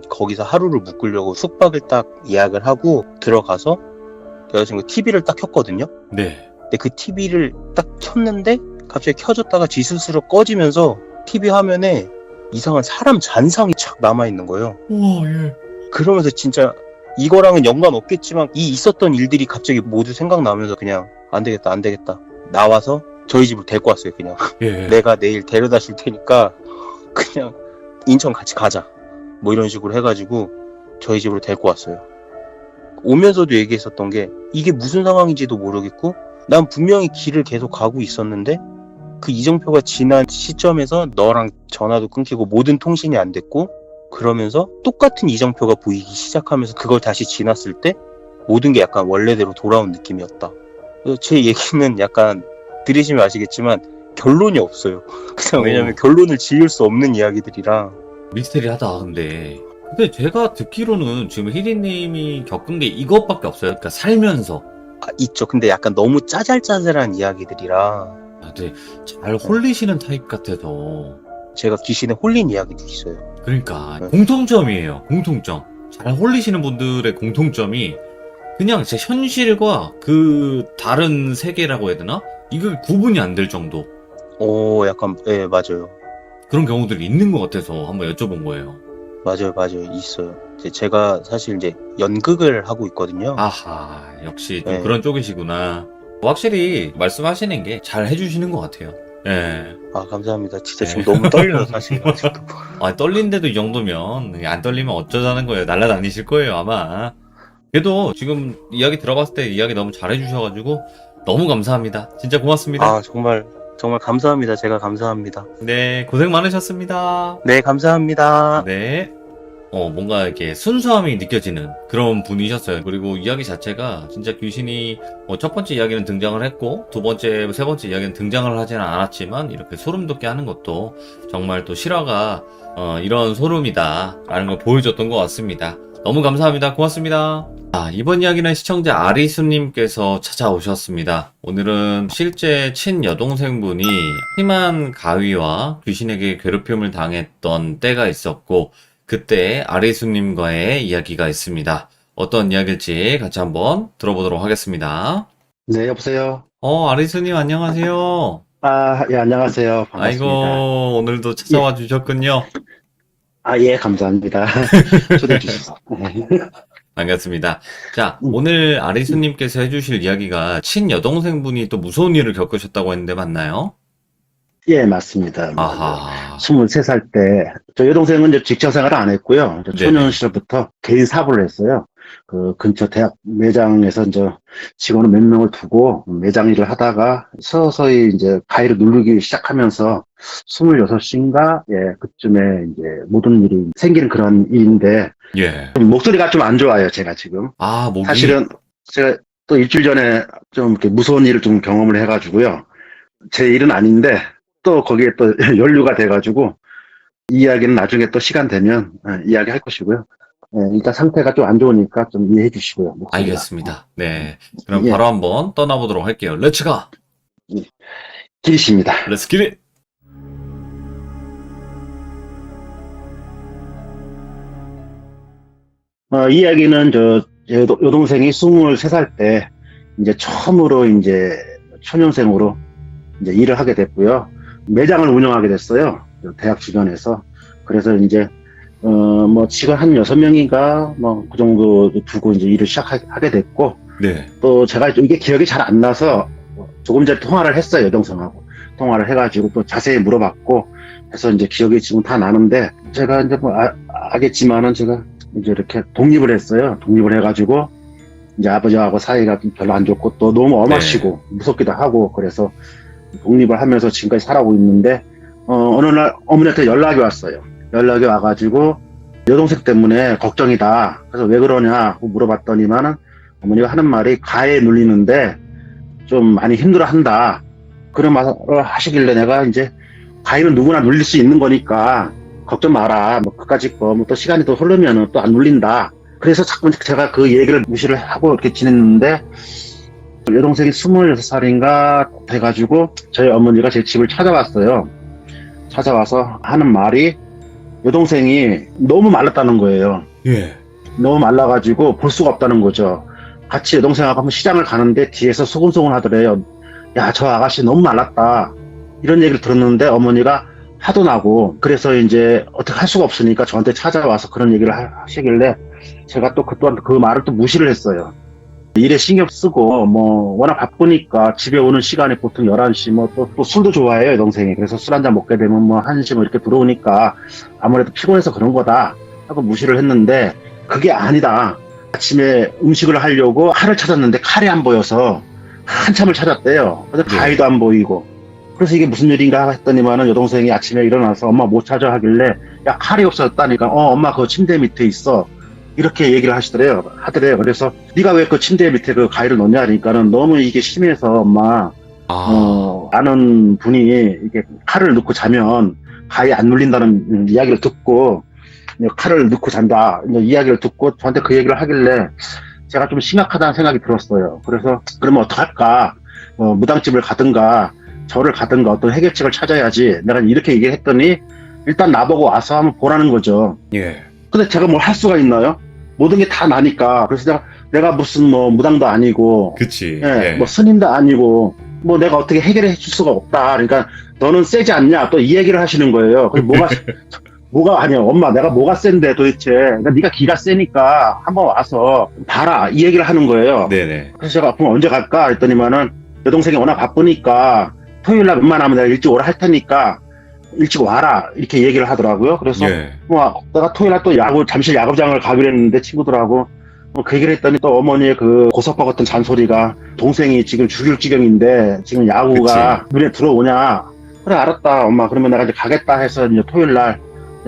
거기서 하루를 묵으려고 숙박을 딱 예약을 하고 들어가서 여자친구 TV를 딱 켰거든요. 네. 근데 그 TV를 딱 켰는데 갑자기 켜졌다가 지스스로 꺼지면서 TV 화면에 이상한 사람 잔상이 착 남아있는 거예요. 우와, 예. 그러면서 진짜 이거랑은 연관 없겠지만 이 있었던 일들이 갑자기 모두 생각나면서 그냥 안 되겠다 나와서 저희 집으로 데리고 왔어요. 그냥 예. 내가 내일 데려다 줄 테니까 그냥 인천 같이 가자 뭐 이런 식으로 해가지고 저희 집으로 데리고 왔어요. 오면서도 얘기했었던 게 이게 무슨 상황인지도 모르겠고 난 분명히 길을 계속 가고 있었는데 그 이정표가 지난 시점에서 너랑 전화도 끊기고 모든 통신이 안 됐고 그러면서 똑같은 이정표가 보이기 시작하면서 그걸 다시 지났을 때 모든 게 약간 원래대로 돌아온 느낌이었다. 그래서 제 얘기는 약간 들으시면 아시겠지만 결론이 없어요. 그냥 왜냐면 결론을 지을 수 없는 이야기들이라. 미스테리하다, 근데. 근데 제가 듣기로는 지금 희리님이 겪은 게 이것밖에 없어요. 그러니까 살면서. 있죠. 근데 약간 너무 짜잘짜잘한 이야기들이라. 네. 잘 홀리시는 타입 같아서. 제가 귀신에 홀린 이야기도 있어요. 그러니까 네. 공통점이에요. 공통점. 잘 홀리시는 분들의 공통점이 그냥 제 현실과 그 다른 세계라고 해야 되나? 이거 구분이 안 될 정도. 약간 맞아요. 그런 경우들이 있는 것 같아서 한번 여쭤본 거예요. 맞아요. 있어요. 제가 사실 이제 연극을 하고 있거든요. 아하, 역시 좀 네. 그런 쪽이시구나. 확실히 말씀하시는 게 잘 해주시는 것 같아요. 예. 감사합니다. 진짜 네. 지금 너무 떨려요, 사실. 아직도. 떨린데도 이 정도면 안 떨리면 어쩌자는 거예요. 날아다니실 거예요, 아마. 그래도 지금 이야기 들어봤을 때 이야기 너무 잘 해주셔가지고 너무 감사합니다. 진짜 고맙습니다. 정말 감사합니다. 제가 감사합니다. 네, 고생 많으셨습니다. 네, 감사합니다. 네. 뭔가 이렇게 순수함이 느껴지는 그런 분이셨어요. 그리고 이야기 자체가 진짜 귀신이 첫 번째 이야기는 등장을 했고 두 번째, 세 번째 이야기는 등장을 하지는 않았지만 이렇게 소름 돋게 하는 것도 정말 또 실화가 이런 소름이다 라는 걸 보여줬던 것 같습니다. 너무 감사합니다. 고맙습니다. 이번 이야기는 시청자 아리수님께서 찾아오셨습니다. 오늘은 실제 친여동생분이 심한 가위와 귀신에게 괴롭힘을 당했던 때가 있었고 그때 아리수님과의 이야기가 있습니다. 어떤 이야기일지 같이 한번 들어보도록 하겠습니다. 네, 여보세요. 아리수님 안녕하세요. 예, 안녕하세요. 반갑습니다. 아이고, 오늘도 찾아와 주셨군요. 예, 감사합니다. 초대해 주셔서. 반갑습니다. 자, 오늘 아리수님께서 해주실 이야기가 친여동생분이 또 무서운 일을 겪으셨다고 했는데 맞나요? 예, 맞습니다. 아하. 23살 때, 저 여동생은 이제 직장 생활을 안 했고요. 저 네네. 초년 시절부터 개인 사업을 했어요. 그 근처 대학 매장에서 이제 직원을 몇 명을 두고 매장 일을 하다가 서서히 이제 가위를 누르기 시작하면서 26인가, 예, 그쯤에 이제 모든 일이 생기는 그런 일인데, 예. 좀 목소리가 좀 안 좋아요, 제가 지금. 아, 목이. 사실은 제가 또 일주일 전에 좀 이렇게 무서운 일을 좀 경험을 해가지고요. 제 일은 아닌데 또 거기에 또 연루가 돼가지고 이 이야기는 나중에 또 시간 되면 이야기할 것이고요. 일단 상태가 좀 안 좋으니까 좀 이해해 주시고요. 목소리가. 알겠습니다. 네. 그럼 예. 바로 한번 떠나보도록 할게요. 렛츠가! 길이십니다. 렛츠 기릿! 이 이야기는 제 여동생이 23살 때 이제 처음으로 이제 초년생으로 이제 일을 하게 됐고요. 매장을 운영하게 됐어요. 대학 주변에서. 그래서 이제 뭐 직원 한 6명인가 뭐 그 정도 두고 이제 일을 시작하게 됐고, 네. 또 제가 이게 기억이 잘 안 나서 조금 전에 통화를 했어요. 여동생하고 통화를 해가지고 또 자세히 물어봤고 해서 이제 기억이 지금 다 나는데, 제가 이제 뭐 알겠지만은 제가 이제 이렇게 독립을 했어요. 독립을 해가지고 이제 아버지하고 사이가 별로 안 좋고 또 너무 엄하시고 무섭기도 하고, 그래서 독립을 하면서 지금까지 살아오고 있는데, 어느 날 어머니한테 연락이 왔어요. 연락이 와가지고 여동생 때문에 걱정이다. 그래서 왜 그러냐고 물어봤더니만은 어머니가 하는 말이 가해에 눌리는데 좀 많이 힘들어 한다. 그런 말을 하시길래 내가 이제 가해는 누구나 눌릴 수 있는 거니까 걱정 마라. 뭐 그까짓 거 뭐 또 시간이 또 흐르면은 또 안 눌린다. 그래서 자꾸 제가 그 얘기를 무시를 하고 이렇게 지냈는데, 여동생이 26살인가 돼가지고 저희 어머니가 제 집을 찾아왔어요. 찾아와서 하는 말이 여동생이 너무 말랐다는 거예요. 예. 너무 말라가지고 볼 수가 없다는 거죠. 같이 여동생하고 한번 시장을 가는데 뒤에서 소곤소곤 하더래요. 야, 저 아가씨 너무 말랐다. 이런 얘기를 들었는데 어머니가 화도 나고, 그래서 이제 어떻게 할 수가 없으니까 저한테 찾아와서 그런 얘기를 하시길래 제가 또 그 또한 그 말을 또 무시를 했어요. 일에 신경 쓰고 뭐 워낙 바쁘니까 집에 오는 시간이 보통 11시, 뭐 또 술도 좋아해요, 여동생이. 그래서 술 한잔 먹게 되면 뭐 1시 뭐 이렇게 들어오니까 아무래도 피곤해서 그런 거다 하고 무시를 했는데, 그게 아니다. 아침에 음식을 하려고 칼을 찾았는데 칼이 안 보여서 한참을 찾았대요. 그래서 네. 가위도 안 보이고. 그래서 이게 무슨 일인가 했더니만은 여동생이 아침에 일어나서 엄마 못 찾아 하길래, 야, 칼이 없어졌다니까. 엄마 그 침대 밑에 있어. 이렇게 얘기를 하더래요. 그래서 네가 왜 그 침대 밑에 그 가위를 넣냐 하니까는 너무 이게 심해서 엄마, 아는 분이 이게 칼을 넣고 자면 가위 안 눌린다는 이야기를 듣고 칼을 넣고 잔다 이야기를 듣고 저한테 그 얘기를 하길래 제가 좀 심각하다는 생각이 들었어요. 그래서 그러면 어떡할까? 무당집을 가든가 절을 가든가 어떤 해결책을 찾아야지. 내가 이렇게 얘기했더니 일단 나보고 와서 한번 보라는 거죠. 예. 근데 제가 뭘 할 수가 있나요? 모든 게 다 나니까. 그래서 내가 무슨 뭐 무당도 아니고, 그치. 예, 예. 뭐 스님도 아니고, 뭐 내가 어떻게 해결해 줄 수가 없다. 그러니까 너는 세지 않냐? 또 이 얘기를 하시는 거예요. 그래서 뭐가 아니야. 엄마, 내가 뭐가 센데 도대체. 그러니까 네가 기가 세니까 한번 와서 봐라. 이 얘기를 하는 거예요. 네네. 그래서 제가 그럼 언제 갈까? 했더니만은 여동생이 워낙 바쁘니까 토요일 날 웬만하면 내가 일찍 오라 할 테니까 일찍 와라. 이렇게 얘기를 하더라고요. 그래서 예. 뭐 내가 토요일 날 또 잠실 야구장을 가기로 했는데 친구들하고 그 얘기를 했더니 또 어머니의 그 고사파 같은 잔소리가, 동생이 지금 죽일 지경인데 지금 야구가 눈에 들어오냐. 그래, 알았다 엄마. 그러면 내가 이제 가겠다 해서 이제 토요일 날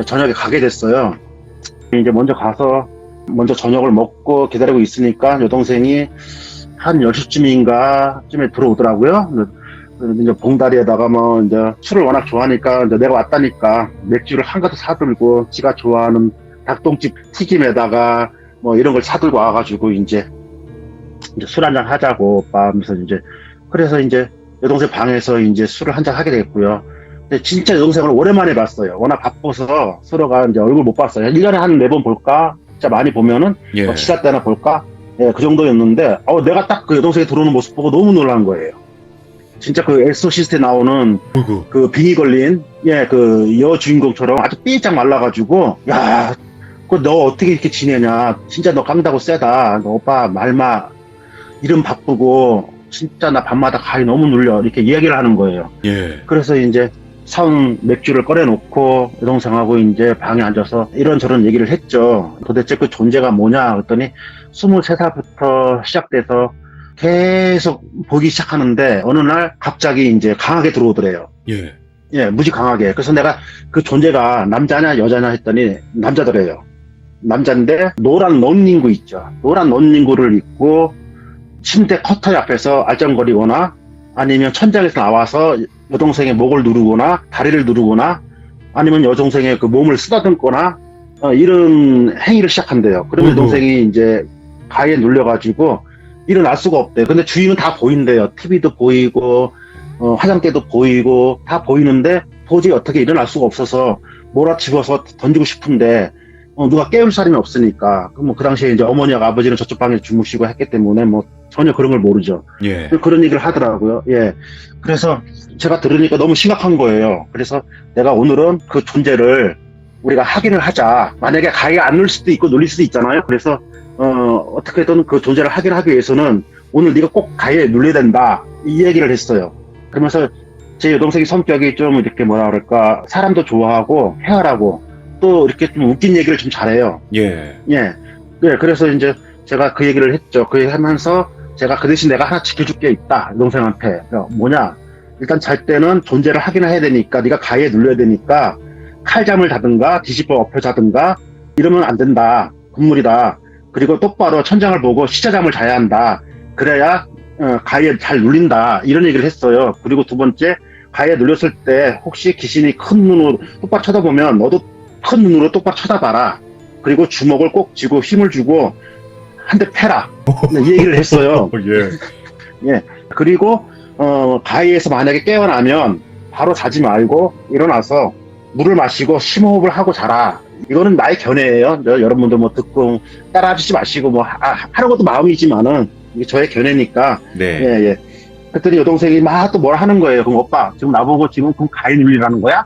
저녁에 가게 됐어요. 이제 먼저 가서 먼저 저녁을 먹고 기다리고 있으니까 여동생이 한 10시쯤인가 쯤에 들어오더라고요. 이제 봉다리에다가 뭐 이제 술을 워낙 좋아하니까 이제 내가 왔다니까 맥주를 한가득 사들고 지가 좋아하는 닭똥집 튀김에다가 뭐 이런 걸 사들고 와가지고 이제 술 한잔 하자고 오빠 하면서 이제, 그래서 이제 여동생 방에서 이제 술을 한잔 하게 됐고요. 근데 진짜 여동생을 오랜만에 봤어요. 워낙 바빠서 서로가 이제 얼굴 못 봤어요. 1년에 한 4번 볼까? 진짜 많이 보면은 예. 지사 때나 볼까? 예, 그 정도였는데 내가 딱 그 여동생이 들어오는 모습 보고 너무 놀란 거예요. 진짜 그 엑소시스트에 나오는 그 빙이 걸린 그 여주인공처럼 아주 삐짝 말라가지고, 야, 그 너 어떻게 이렇게 지내냐? 진짜 너 깡다고 세다. 너 오빠 말마 이름 바쁘고 진짜 나 밤마다 가위 너무 눌려. 이렇게 이야기를 하는 거예요. 예. 그래서 이제 사온 맥주를 꺼내놓고 여동생하고 이제 방에 앉아서 이런저런 얘기를 했죠. 도대체 그 존재가 뭐냐 그랬더니 23살부터 시작돼서 계속 보기 시작하는데 어느 날 갑자기 이제 강하게 들어오더래요. 예. 예, 무지 강하게. 그래서 내가 그 존재가 남자냐 여자냐 했더니 남자더래요. 남자인데 노란 런닝구 있죠. 노란 런닝구를 입고 침대 커튼 앞에서 알짱거리거나 아니면 천장에서 나와서 여동생의 목을 누르거나 다리를 누르거나 아니면 여동생의 그 몸을 쓰다듬거나 이런 행위를 시작한대요. 그러면 여동생이 이제 가위에 눌려가지고 일어날 수가 없대요. 근데 주위는 다 보인대요. TV도 보이고 화장대도 보이고 다 보이는데 도저히 어떻게 일어날 수가 없어서 몰아집어서 던지고 싶은데 누가 깨울 사람이 없으니까 그 당시에 이제 어머니와 아버지는 저쪽 방에 주무시고 했기 때문에 뭐 전혀 그런 걸 모르죠. 예. 그런 얘기를 하더라고요. 예. 그래서 제가 들으니까 너무 심각한 거예요. 그래서 내가 오늘은 그 존재를 우리가 확인을 하자. 만약에 가위가 안 눌릴 수도 있고 눌릴 수도 있잖아요. 그래서 어떻게든 그 존재를 확인하기 위해서는 오늘 네가 꼭 가위에 눌려야 된다. 이 얘기를 했어요. 그러면서 제 여동생이 성격이 좀 이렇게 뭐라 그럴까 사람도 좋아하고 쾌활하고 또 이렇게 좀 웃긴 얘기를 좀 잘해요. 예. 예. 네, 그래서 이제 제가 그 얘기를 했죠. 그 얘기 하면서 제가 그 대신 내가 하나 지켜줄 게 있다. 여동생한테. 뭐냐. 일단 잘 때는 존재를 확인해야 되니까 네가 가위에 눌려야 되니까 칼잠을 자든가 뒤집어 엎여 자든가 이러면 안 된다. 금물이다. 그리고 똑바로 천장을 보고 시자잠을 자야 한다. 그래야 가위에 잘 눌린다. 이런 얘기를 했어요. 그리고 두 번째 가위에 눌렸을 때 혹시 귀신이 큰 눈으로 똑바로 쳐다보면 너도 큰 눈으로 똑바로 쳐다봐라. 그리고 주먹을 꼭 쥐고 힘을 주고 한 대 패라. 이 얘기를 했어요. 예. 예. 그리고 가위에서 만약에 깨어나면 바로 자지 말고 일어나서 물을 마시고 심호흡을 하고 자라. 이거는 나의 견해예요. 여러분들 뭐 듣고 따라하시지 마시고 뭐 하는 것도 마음이지만은 이게 저의 견해니까. 네. 예, 예. 그랬더니 여동생이 막 또 뭐라 하는 거예요. 그럼 오빠 지금 나보고 지금 그럼 가위 눌리라는 거야?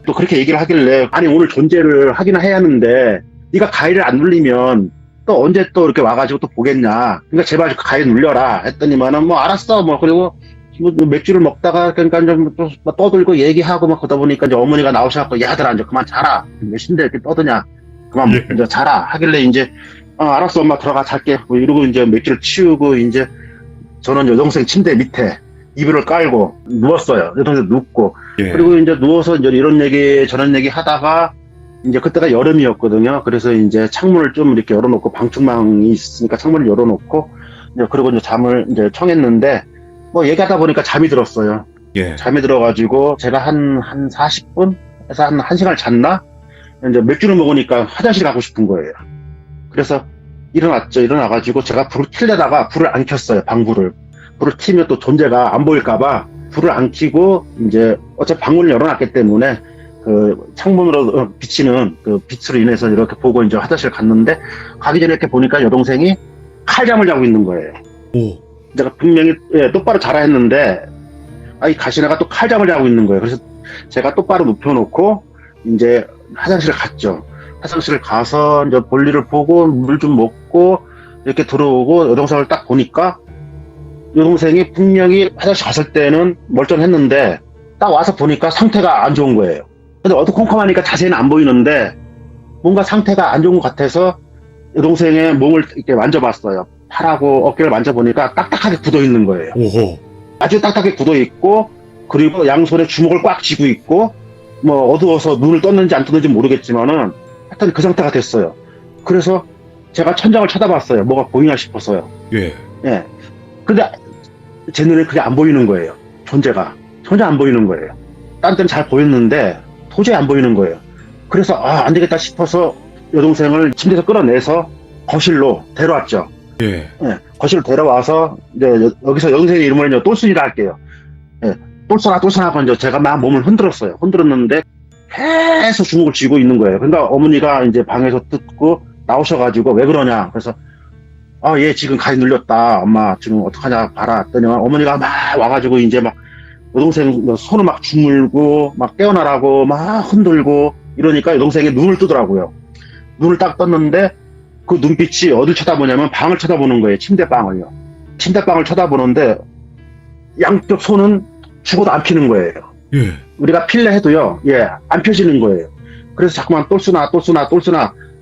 또 그렇게 얘기를 하길래 아니 오늘 존재를 확인해야 하는데 네가 가위를 안 눌리면 또 언제 또 이렇게 와가지고 또 보겠냐. 그러니까 제발 가위 눌려라 했더니만은 뭐 알았어 뭐 그리고 뭐 맥주를 먹다가 그러니까 좀 또 떠들고 얘기하고 막 그러다 보니까 이제 어머니가 나오셔갖고 야 아들아 이제 그만 자라. 몇 시인데 이렇게 떠드냐. 그만 예. 이제 자라 하길래 이제 알았어 엄마 들어가 잘게 뭐 이러고 이제 맥주를 치우고 이제 저는 여동생 침대 밑에 이불을 깔고 누웠어요. 여동생 눕고 예. 그리고 이제 누워서 이제 이런 얘기 저런 얘기 하다가 이제 그때가 여름이었거든요. 그래서 이제 창문을 좀 이렇게 열어놓고 방충망이 있으니까 창문을 열어놓고 이제 그리고 이제 잠을 이제 청했는데 뭐 얘기하다 보니까 잠이 들었어요. 예. 잠이 들어가지고 제가 한 40분에서 한 1시간을 잤나? 이제 맥주를 먹으니까 화장실 가고 싶은 거예요. 그래서 일어났죠. 일어나가지고 제가 불을 켜려다가 불을 안 켰어요. 방불을. 불을 켜면 또 존재가 안 보일까봐 불을 안 켜고 이제 어차피 방문을 열어놨기 때문에 그 창문으로 비치는 그 빛으로 인해서 이렇게 보고 이제 화장실 갔는데 가기 전에 이렇게 보니까 여동생이 칼잠을 자고 있는 거예요. 오. 제가 분명히 똑바로 자라 했는데 이 가시나가 또 칼잠을 자고 있는 거예요. 그래서 제가 똑바로 눕혀놓고 이제 화장실을 갔죠. 화장실을 가서 이제 볼일을 보고 물 좀 먹고 이렇게 들어오고 여동생을 딱 보니까 여동생이 분명히 화장실 갔을 때는 멀쩡했는데 딱 와서 보니까 상태가 안 좋은 거예요. 근데 어두컴컴하니까 자세히는 안 보이는데 뭔가 상태가 안 좋은 것 같아서 여동생의 몸을 이렇게 만져봤어요. 팔하고 어깨를 만져보니까 딱딱하게 굳어 있는 거예요. 오호. 아주 딱딱하게 굳어 있고 그리고 양손에 주먹을 꽉 쥐고 있고 뭐 어두워서 눈을 떴는지 안 떴는지 모르겠지만은 하여튼 그 상태가 됐어요. 그래서 제가 천장을 쳐다봤어요. 뭐가 보이나 싶어서요. 예. 예. 근데 제 눈에 그게 안 보이는 거예요. 존재가. 전혀 안 보이는 거예요. 딴 때는 잘 보였는데 도저히 안 보이는 거예요. 그래서 안 되겠다 싶어서 여동생을 침대에서 끌어내서 거실로 데려왔죠. 예. 예. 거실로 데려와서 이제 여기서 여동생의 이름을 이제 똘순이라 할게요. 예. 똘순하고 이제 제가 막 몸을 흔들었어요. 흔들었는데 계속 주먹을 쥐고 있는 거예요. 그러니까 어머니가 이제 방에서 듣고 나오셔가지고 왜 그러냐. 그래서 얘 지금 가위 눌렸다. 엄마 지금 어떡하냐 봐라. 했더니 어머니가 막 와가지고 이제 막 여동생 손을 막 주물고 막 깨어나라고 막 흔들고 이러니까 여동생이 눈을 뜨더라고요. 눈을 딱 떴는데 그 눈빛이 어딜 쳐다보냐면 방을 쳐다보는 거예요. 침대방을요. 침대방을 쳐다보는데 양쪽 손은 죽어도 안 피는 거예요. 예. 우리가 필래 해도요, 예, 안 펴지는 거예요. 그래서 자꾸만 똘순아,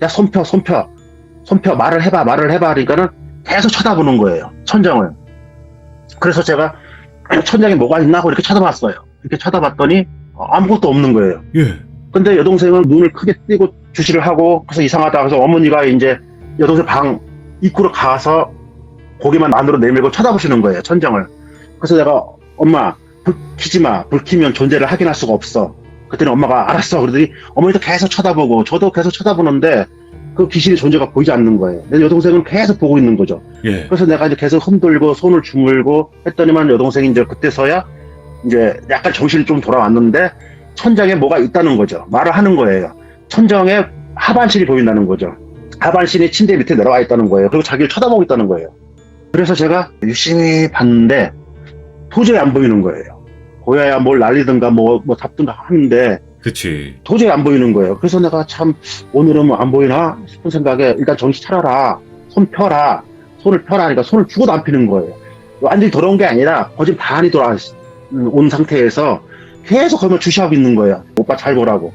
야, 손 펴, 말을 해봐, 그러니까는 계속 쳐다보는 거예요. 천장을. 그래서 제가 천장에 뭐가 있나 하고 이렇게 쳐다봤어요. 이렇게 쳐다봤더니 아무것도 없는 거예요. 예. 근데 여동생은 눈을 크게 뜨고 주시를 하고, 그래서 이상하다. 그래서 어머니가 이제 여동생 방 입구로 가서 고개만 안으로 내밀고 쳐다보시는 거예요, 천장을. 그래서 내가, 엄마, 불 켜지 마. 불 켜면 존재를 확인할 수가 없어. 그랬더니 엄마가 알았어. 그러더니 어머니도 계속 쳐다보고, 저도 계속 쳐다보는데, 그 귀신의 존재가 보이지 않는 거예요. 근데 여동생은 계속 보고 있는 거죠. 예. 그래서 내가 이제 계속 흔들고, 손을 주물고 했더니만 여동생이 이제 그때서야 이제 약간 정신이 좀 돌아왔는데, 천장에 뭐가 있다는 거죠. 말을 하는 거예요. 천장에 하반신이 보인다는 거죠. 하반신이 침대 밑에 내려와 있다는 거예요. 그리고 자기를 쳐다보고 있다는 거예요. 그래서 제가 유심히 봤는데 도저히 안 보이는 거예요. 보여야 뭘 날리든가 뭐 잡든가 하는데 그치. 도저히 안 보이는 거예요. 그래서 내가 참 오늘은 뭐 안 보이나 싶은 생각에 일단 정신 차려라. 손을 펴라. 그러니까 손을 죽어도 안 피는 거예요. 완전히 돌아온 게 아니라 거진 반이 돌아온 상태에서 계속 그러면 주시하고 있는 거예요. 오빠 잘 보라고.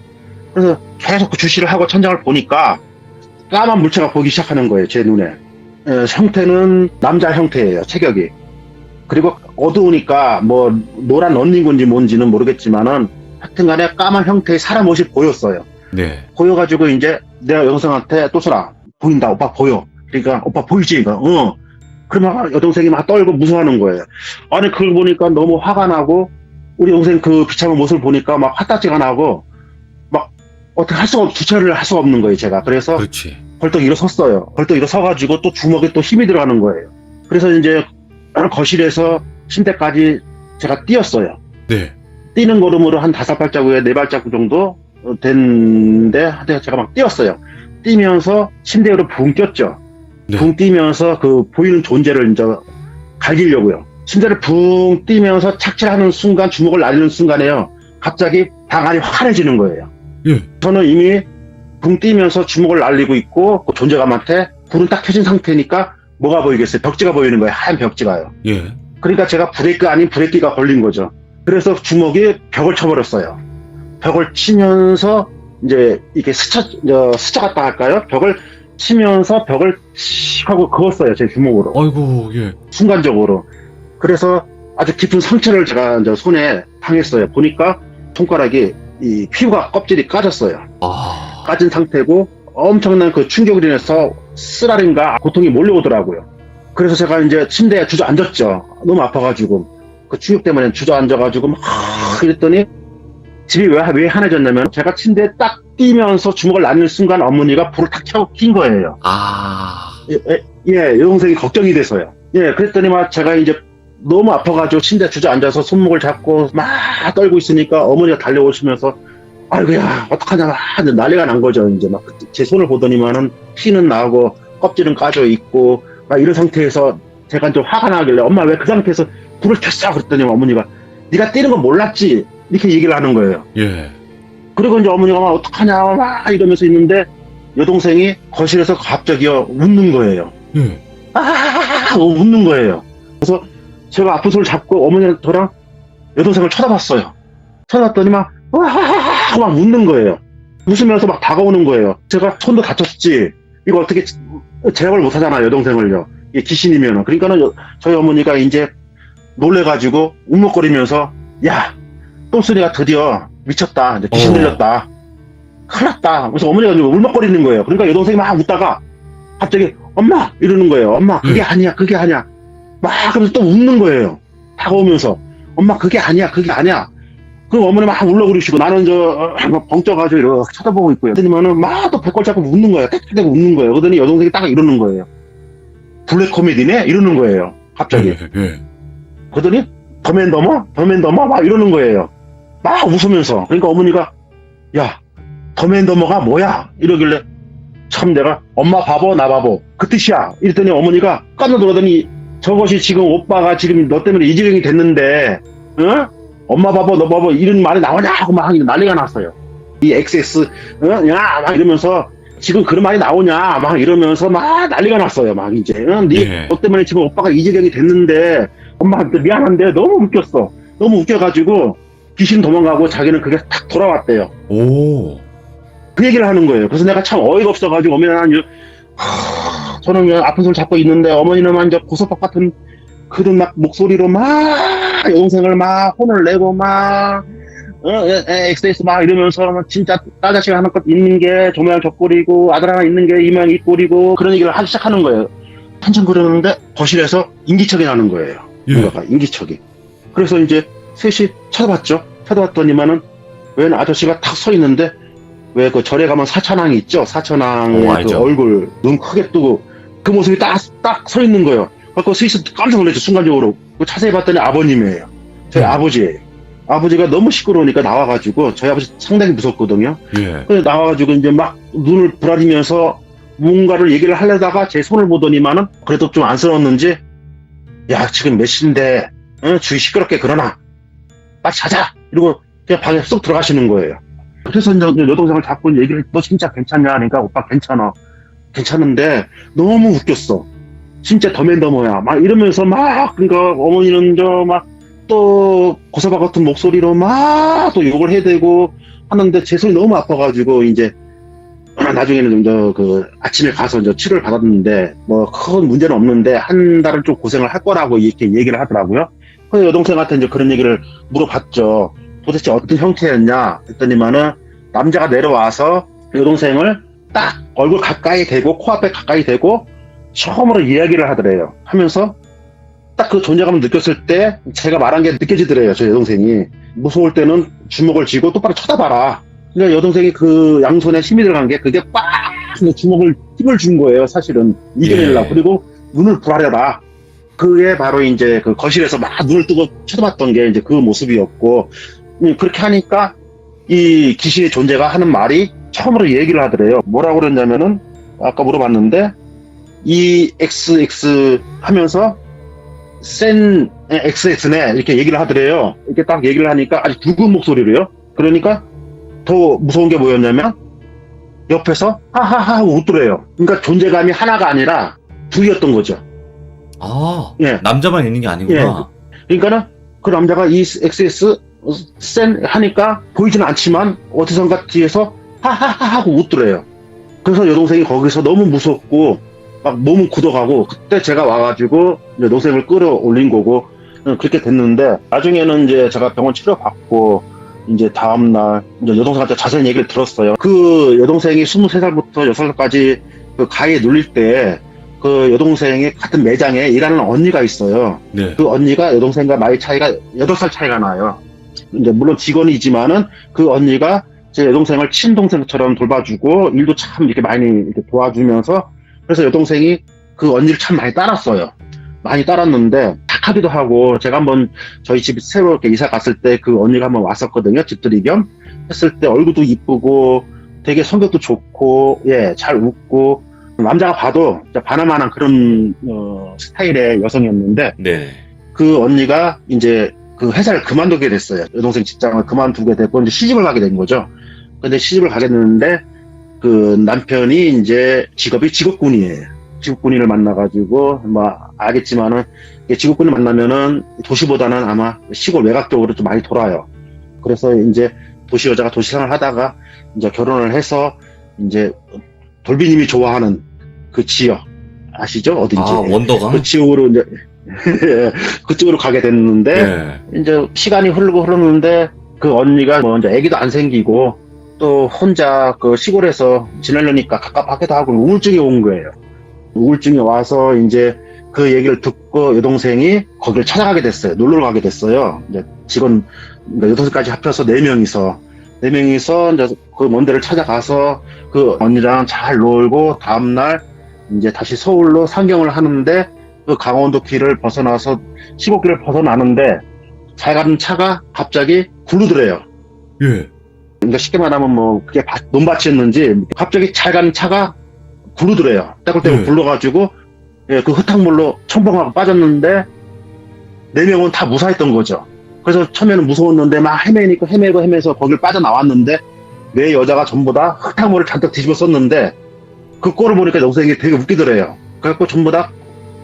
그래서 계속 그 주시를 하고 천장을 보니까 까만 물체가 보이기 시작하는 거예요. 제 눈에. 형태는 남자 형태예요. 체격이. 그리고 어두우니까 뭐 노란 런닝군지 뭔지는 모르겠지만은 하여튼간에 까만 형태의 사람 옷이 보였어요. 네. 보여가지고 이제 내가 여동생한테 또소라 보인다. 오빠 보여. 그러니까 오빠 보이지? 그러니까 그러면 여동생이 막 떨고 무서워하는 거예요. 아니 그걸 보니까 너무 화가 나고 우리 동생 그 비참한 모습을 보니까 막 화딱지가 나고 막 어떻게 주체를 할 수가 없는 거예요, 제가. 그래서 그렇지. 벌떡 일어섰어요. 벌떡 일어서가지고 또 주먹에 또 힘이 들어가는 거예요. 그래서 이제 거실에서 침대까지 제가 뛰었어요. 네. 뛰는 걸음으로 한 5발자국에 4발자국 정도 됐는데 제가 막 뛰었어요. 뛰면서 침대 위로 붕 뛰었죠. 네. 붕 뛰면서 그 보이는 존재를 이제 갈기려고요. 침대를 붕 뛰면서 착지하는 순간, 주먹을 날리는 순간에요. 갑자기 방 안이 환해지는 거예요. 예. 저는 이미 붕 뛰면서 주먹을 날리고 있고, 그 존재감한테 불은 딱 켜진 상태니까 뭐가 보이겠어요? 벽지가 보이는 거예요. 하얀 벽지가요. 예. 그러니까 제가 브레이크 아닌 브레이크가 걸린 거죠. 그래서 주먹이 벽을 쳐버렸어요. 벽을 치면서 이제 이게 스쳐갔다 할까요? 벽을 치면서 벽을 씩 하고 그었어요. 제 주먹으로. 아이고, 예. 순간적으로. 그래서 아주 깊은 상처를 제가 이제 손에 당했어요. 보니까 손가락이 이 피부가 껍질이 까졌어요. 아. 까진 상태고 엄청난 그 충격으로 인해서 쓰라림과 고통이 몰려오더라고요. 그래서 제가 이제 침대에 주저앉았죠. 너무 아파가지고. 그 충격 때문에 주저앉아가지고 막 그랬더니 집이 왜 환해졌냐면 제가 침대에 딱 뛰면서 주먹을 날리는 순간 어머니가 불을 탁 킨 거예요. 아. 예, 여동생이 걱정이 돼서요. 예, 그랬더니 막 제가 이제 너무 아파가지고 침대에 주저앉아서 손목을 잡고 막 떨고 있으니까 어머니가 달려오시면서 아이고야 어떡하냐 막 난리가 난 거죠. 이제 막 제 손을 보더니만은 피는 나고 껍질은 까져 있고 막 이런 상태에서 제가 좀 화가 나길래 엄마 왜 그 상태에서 불을 켰어? 그랬더니 어머니가 네가 뛰는 거 몰랐지? 이렇게 얘기를 하는 거예요. 예. 그리고 이제 어머니가 막 어떡하냐 막 이러면서 있는데 여동생이 거실에서 갑자기요 웃는 거예요. 예. 웃는 거예요. 그래서 제가 아픈 손을 잡고 어머니랑 저랑 여동생을 쳐다봤어요. 쳐다봤더니 막 웃는 거예요. 웃으면서 막 다가오는 거예요. 제가 손도 다쳤지. 이거 어떻게 제압을 못 하잖아요, 여동생을요. 이게 귀신이면은. 그러니까는 저희 어머니가 이제 놀래가지고 울먹거리면서 야, 똥소리가 드디어 미쳤다. 이제 귀신 들렸다. 큰일 났다. 그래서 어머니가 이제 울먹거리는 거예요. 그러니까 여동생이 막 웃다가 갑자기 엄마! 이러는 거예요. 엄마, 그게 아니야. 막 그러면서 또 웃는 거예요. 다가오면서. 엄마, 그게 아니야. 그 어머니 막 울렁거리시고 나는 벙쪄가지고 이렇게 쳐다보고 있고요. 그러더니만은 막 또 배꼽 잡고 웃는 거예요. 땡땡 웃는 거예요. 그러더니 여동생이 딱 이러는 거예요. 블랙 코미디네? 이러는 거예요. 갑자기. 예. 그러더니 더맨더머? 막 이러는 거예요. 막 웃으면서. 그러니까 어머니가 야, 더맨더머가 뭐야? 이러길래 참 내가 엄마 바보 나 바보 그 뜻이야. 이랬더니 어머니가 깜짝 놀라더니 저것이 지금 오빠가 지금 너 때문에 이지경이 됐는데 어? 엄마 바보 너 바보 이런 말이 나오냐 하고 막 난리가 났어요. 이 XS 야 막 이러면서 지금 그런 말이 나오냐 막 이러면서 막 난리가 났어요. 막 이제 예. 너 때문에 지금 오빠가 이 지경이 됐는데 엄마한테 미안한데 너무 웃겼어. 너무 웃겨가지고 귀신 도망가고 자기는 그게 탁 돌아왔대요. 오. 그 얘기를 하는 거예요. 그래서 내가 참 어이가 없어가지고 저는 그냥 아픈 손 잡고 있는데 어머니는 완전 고소박 같은 그런 막 목소리로 막 여동생을 막 혼을 내고 막 엑세스 막 이러면서 진짜 딸자식 하나 것 있는 게 저 모양 저 꼴이고 아들 하나 있는 게 이 모양 이 꼴이고 그런 얘기를 하기 시작하는 거예요. 한참 그러는데 거실에서 인기척이 나는 거예요. 예. 뭔가가 인기척이. 그래서 이제 셋이 쳐다봤죠. 쳐다봤더니만은 웬 아저씨가 탁 서 있는데 왜 그 절에 가면 사천왕이 있죠. 사천왕의 그 알죠. 얼굴 눈 크게 뜨고 그 모습이 딱 서 있는 거예요. 그래서 스위스 깜짝 놀랐죠. 순간적으로. 자세히 봤더니 아버님이에요. 저희 아버지예요. 아버지가 너무 시끄러우니까 나와가지고 저희 아버지 상당히 무섭거든요. 예. 그래서 나와가지고 이제 막 눈을 부라리면서 뭔가를 얘기를 하려다가 제 손을 보더니만은 그래도 좀 안쓰러웠는지 야 지금 몇 시인데 주위 시끄럽게 그러나 빨리 자자 이러고 그냥 방에 쏙 들어가시는 거예요. 그래서 이제 여동생을 자꾸 얘기를 너 진짜 괜찮냐 하니까 오빠 괜찮아 괜찮은데 너무 웃겼어 진짜 더맨더머야 막 이러면서 막 그러니까 어머니는 저 막 또 고사바 같은 목소리로 막 또 욕을 해대고 하는데 제 손이 너무 아파가지고 이제 나중에는 좀 그 아침에 가서 이제 치료를 받았는데 뭐 큰 문제는 없는데 한 달은 좀 고생을 할 거라고 이렇게 얘기를 하더라고요. 그래서 여동생한테 이제 그런 얘기를 물어봤죠. 도대체 어떤 형태였냐 했더니만은 남자가 내려와서 여동생을 딱 얼굴 가까이 대고 코앞에 가까이 대고 처음으로 이야기를 하더래요. 하면서 딱 그 존재감을 느꼈을 때 제가 말한 게 느껴지더래요. 저 여동생이 무서울 때는 주먹을 쥐고 똑바로 쳐다봐라. 그러니까 여동생이 그 양손에 힘이 들어간 게 그게 빡 주먹을 힘을 준 거예요. 사실은 이겨내려고. 예. 그리고 눈을 부라려라. 그게 바로 이제 그 거실에서 막 눈을 뜨고 쳐다봤던 게 이제 그 모습이었고 그렇게 하니까 이 귀신의 존재가 하는 말이 처음으로 얘기를 하더래요. 뭐라고 그랬냐면은 아까 물어봤는데 이 XX 하면서 센 XX네 이렇게 얘기를 하더래요. 이렇게 딱 얘기를 하니까 아주 굵은 목소리로요. 그러니까 더 무서운 게 뭐였냐면 옆에서 하하하 하고 웃더래요. 그러니까 존재감이 하나가 아니라 둘이었던 거죠. 아, 예. 남자만 있는 게 아니구나. 그러니까는 그 남자가 이 XS 센 하니까 보이지는 않지만 어디선가 뒤에서 하하하 하고 웃더래요. 그래서 여동생이 거기서 너무 무섭고 막 몸은 굳어가고 그때 제가 와가지고 이제 동생을 끌어올린 거고 그렇게 됐는데 나중에는 이제 제가 병원 치료받고 이제 다음날 이제 여동생한테 자세한 얘기를 들었어요. 그 여동생이 23살부터 6살까지 그 가해에 눌릴 때 그 여동생의 같은 매장에 일하는 언니가 있어요. 네. 그 언니가 여동생과 나이 차이가 8살 차이가 나요. 이제 물론 직원이지만은 그 언니가 제 여동생을 친동생처럼 돌봐주고 일도 참 이렇게 많이 이렇게 도와주면서 그래서 여동생이 그 언니를 참 많이 따랐어요. 많이 따랐는데 착하기도 하고 제가 한번 저희 집 새로 이렇게 이사 갔을 때 그 언니가 한번 왔었거든요. 집들이 겸 했을 때 얼굴도 이쁘고 되게 성격도 좋고 예, 잘 웃고 남자가 봐도 반할만한 그런 스타일의 여성이었는데 네. 그 언니가 이제 그 회사를 그만두게 됐어요. 여동생 직장을 그만두게 됐고 이제 시집을 가게 된 거죠. 근데 시집을 가게 됐는데 그 남편이 이제 직업이 직업군이에요. 직업군인을 만나가지고 뭐 알겠지만은 직업군을 만나면은 도시보다는 아마 시골 외곽 쪽으로 좀 많이 돌아요. 그래서 이제 도시 여자가 도시 생활을 하다가 이제 결혼을 해서 이제 돌비님이 좋아하는 그 지역 아시죠? 어딘지. 아, 원더강? 그 지역으로 이제 그쪽으로 가게 됐는데 네. 이제 시간이 흐르는데 그 언니가 뭐 이제 아기도 안 생기고 또 혼자 그 시골에서 지내려니까 갑갑하기도 하고 우울증이 온 거예요. 우울증이 와서 이제 그 얘기를 듣고 여동생이 거기를 찾아가게 됐어요. 놀러 가게 됐어요. 이제 직원 여동생까지 합쳐서 4명이서 이제 그 먼 데를 찾아가서 그 언니랑 잘 놀고 다음날 이제 다시 서울로 상경을 하는데 그 강원도 길을 벗어나서 시골길을 벗어나는데 잘 가는 차가 갑자기 굴르더래요. 예. 그러니까 쉽게 말하면 뭐 그게 논밭이었는지 갑자기 잘 가는 차가 굴르더래요. 떼굴떼굴 굴러가지고 예, 그 흙탕물로 첨벙하고 빠졌는데 4명은 다 무사했던 거죠. 그래서 처음에는 무서웠는데 막 헤매니까 헤매면서 거길 빠져나왔는데 내 여자가 전부 다 흙탕물을 잔뜩 뒤집어 썼는데 그 꼴을 보니까 여동생이 되게 웃기더래요. 그래갖고 전부 다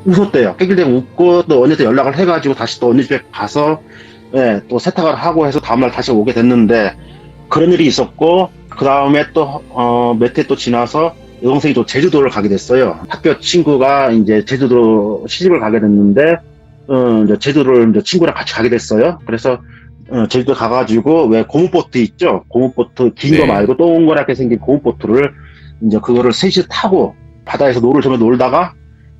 웃었대요. 낄낄대고 웃고 또 언니한테 연락을 해가지고 다시 또 언니 집에 가서 예, 또 세탁을 하고 해서 다음날 다시 오게 됐는데 그런 일이 있었고 그 다음에 또 몇 해 또 지나서 여동생이 또 제주도를 가게 됐어요. 학교 친구가 이제 제주도로 시집을 가게 됐는데 이제 제주도를 이제 친구랑 같이 가게 됐어요. 그래서 제주도 가가지고 왜 고무보트 있죠? 고무보트 긴 거 네. 말고 동그랗게 생긴 고무보트를 이제 그거를 셋이 타고 바다에서 노를 저며 놀다가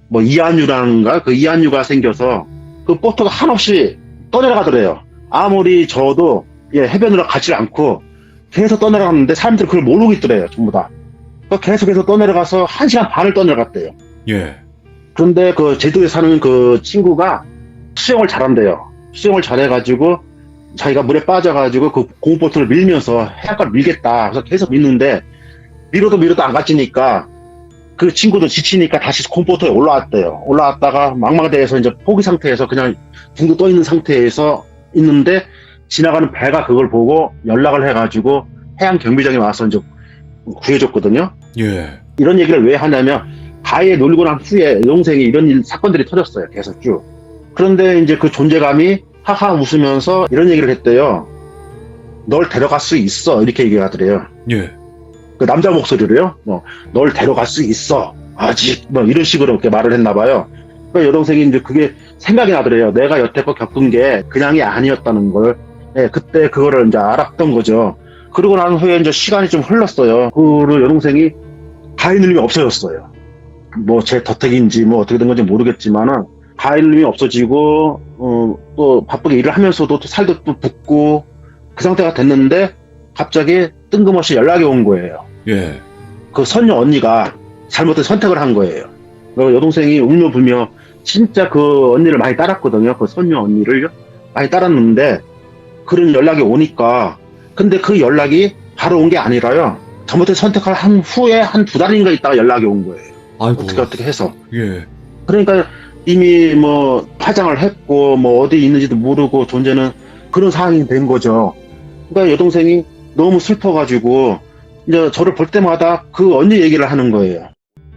뭐 이안유라는가 그 이안유가 생겨서 그 보트가 한없이 떠내려가더래요. 아무리 저도 예, 해변으로 가지 않고 계속 떠내려갔는데 사람들이 그걸 모르고 있더래요. 전부 다. 계속해서 떠내려가서 1시간 반을 떠내려갔대요. 예. 그런데 그 제주도에 사는 그 친구가 수영을 잘한대요. 수영을 잘해가지고 자기가 물에 빠져가지고 그 고무보트를 밀면서 해안가를 밀겠다. 그래서 계속 밀는데 밀어도 안 갇히니까 그 친구도 지치니까 다시 고무보트에 올라왔대요. 올라왔다가 망망대해서 이제 포기 상태에서 그냥 둥둥 떠 있는 상태에서 있는데 지나가는 배가 그걸 보고 연락을 해가지고 해양 경비장에 와서 이제 구해줬거든요. 예. 이런 얘기를 왜 하냐면 바위에 놀고 난 후에 여동생이 이런 사건들이 터졌어요. 계속 쭉. 그런데 이제 그 존재감이 하하 웃으면서 이런 얘기를 했대요. 널 데려갈 수 있어. 이렇게 얘기하더래요. 예. 그 남자 목소리로요. 널 데려갈 수 있어. 아직 뭐 이런 식으로 이렇게 말을 했나 봐요. 그러니까 여동생이 이제 그게 생각이 나더래요. 내가 여태껏 겪은 게 그냥이 아니었다는 걸. 예, 그때 그거를 이제 알았던 거죠. 그러고 난 후에 이제 시간이 좀 흘렀어요. 그로 여동생이 가해눌림이 없어졌어요. 뭐 제 덕택인지 뭐 어떻게 된 건지 모르겠지만은 가해눌림이 없어지고 또 바쁘게 일을 하면서도 또 살도 또 붓고 그 상태가 됐는데 갑자기 뜬금없이 연락이 온 거예요. 예. 그 선녀 언니가 잘못된 선택을 한 거예요. 그래서 여동생이 울며 불며 진짜 그 언니를 많이 따랐거든요. 그 선녀 언니를 많이 따랐는데 그런 연락이 오니까 근데 그 연락이 바로 온 게 아니라요. 잘못된 선택을 한 후에 한 2달인가 있다가 연락이 온 거예요. 아이고. 어떻게 해서. 예. 그러니까 이미 뭐 파장을 했고 뭐 어디 있는지도 모르고 존재는 그런 상황이 된 거죠. 그러니까 여동생이 너무 슬퍼가지고 이제 저를 볼 때마다 그 언니 얘기를 하는 거예요.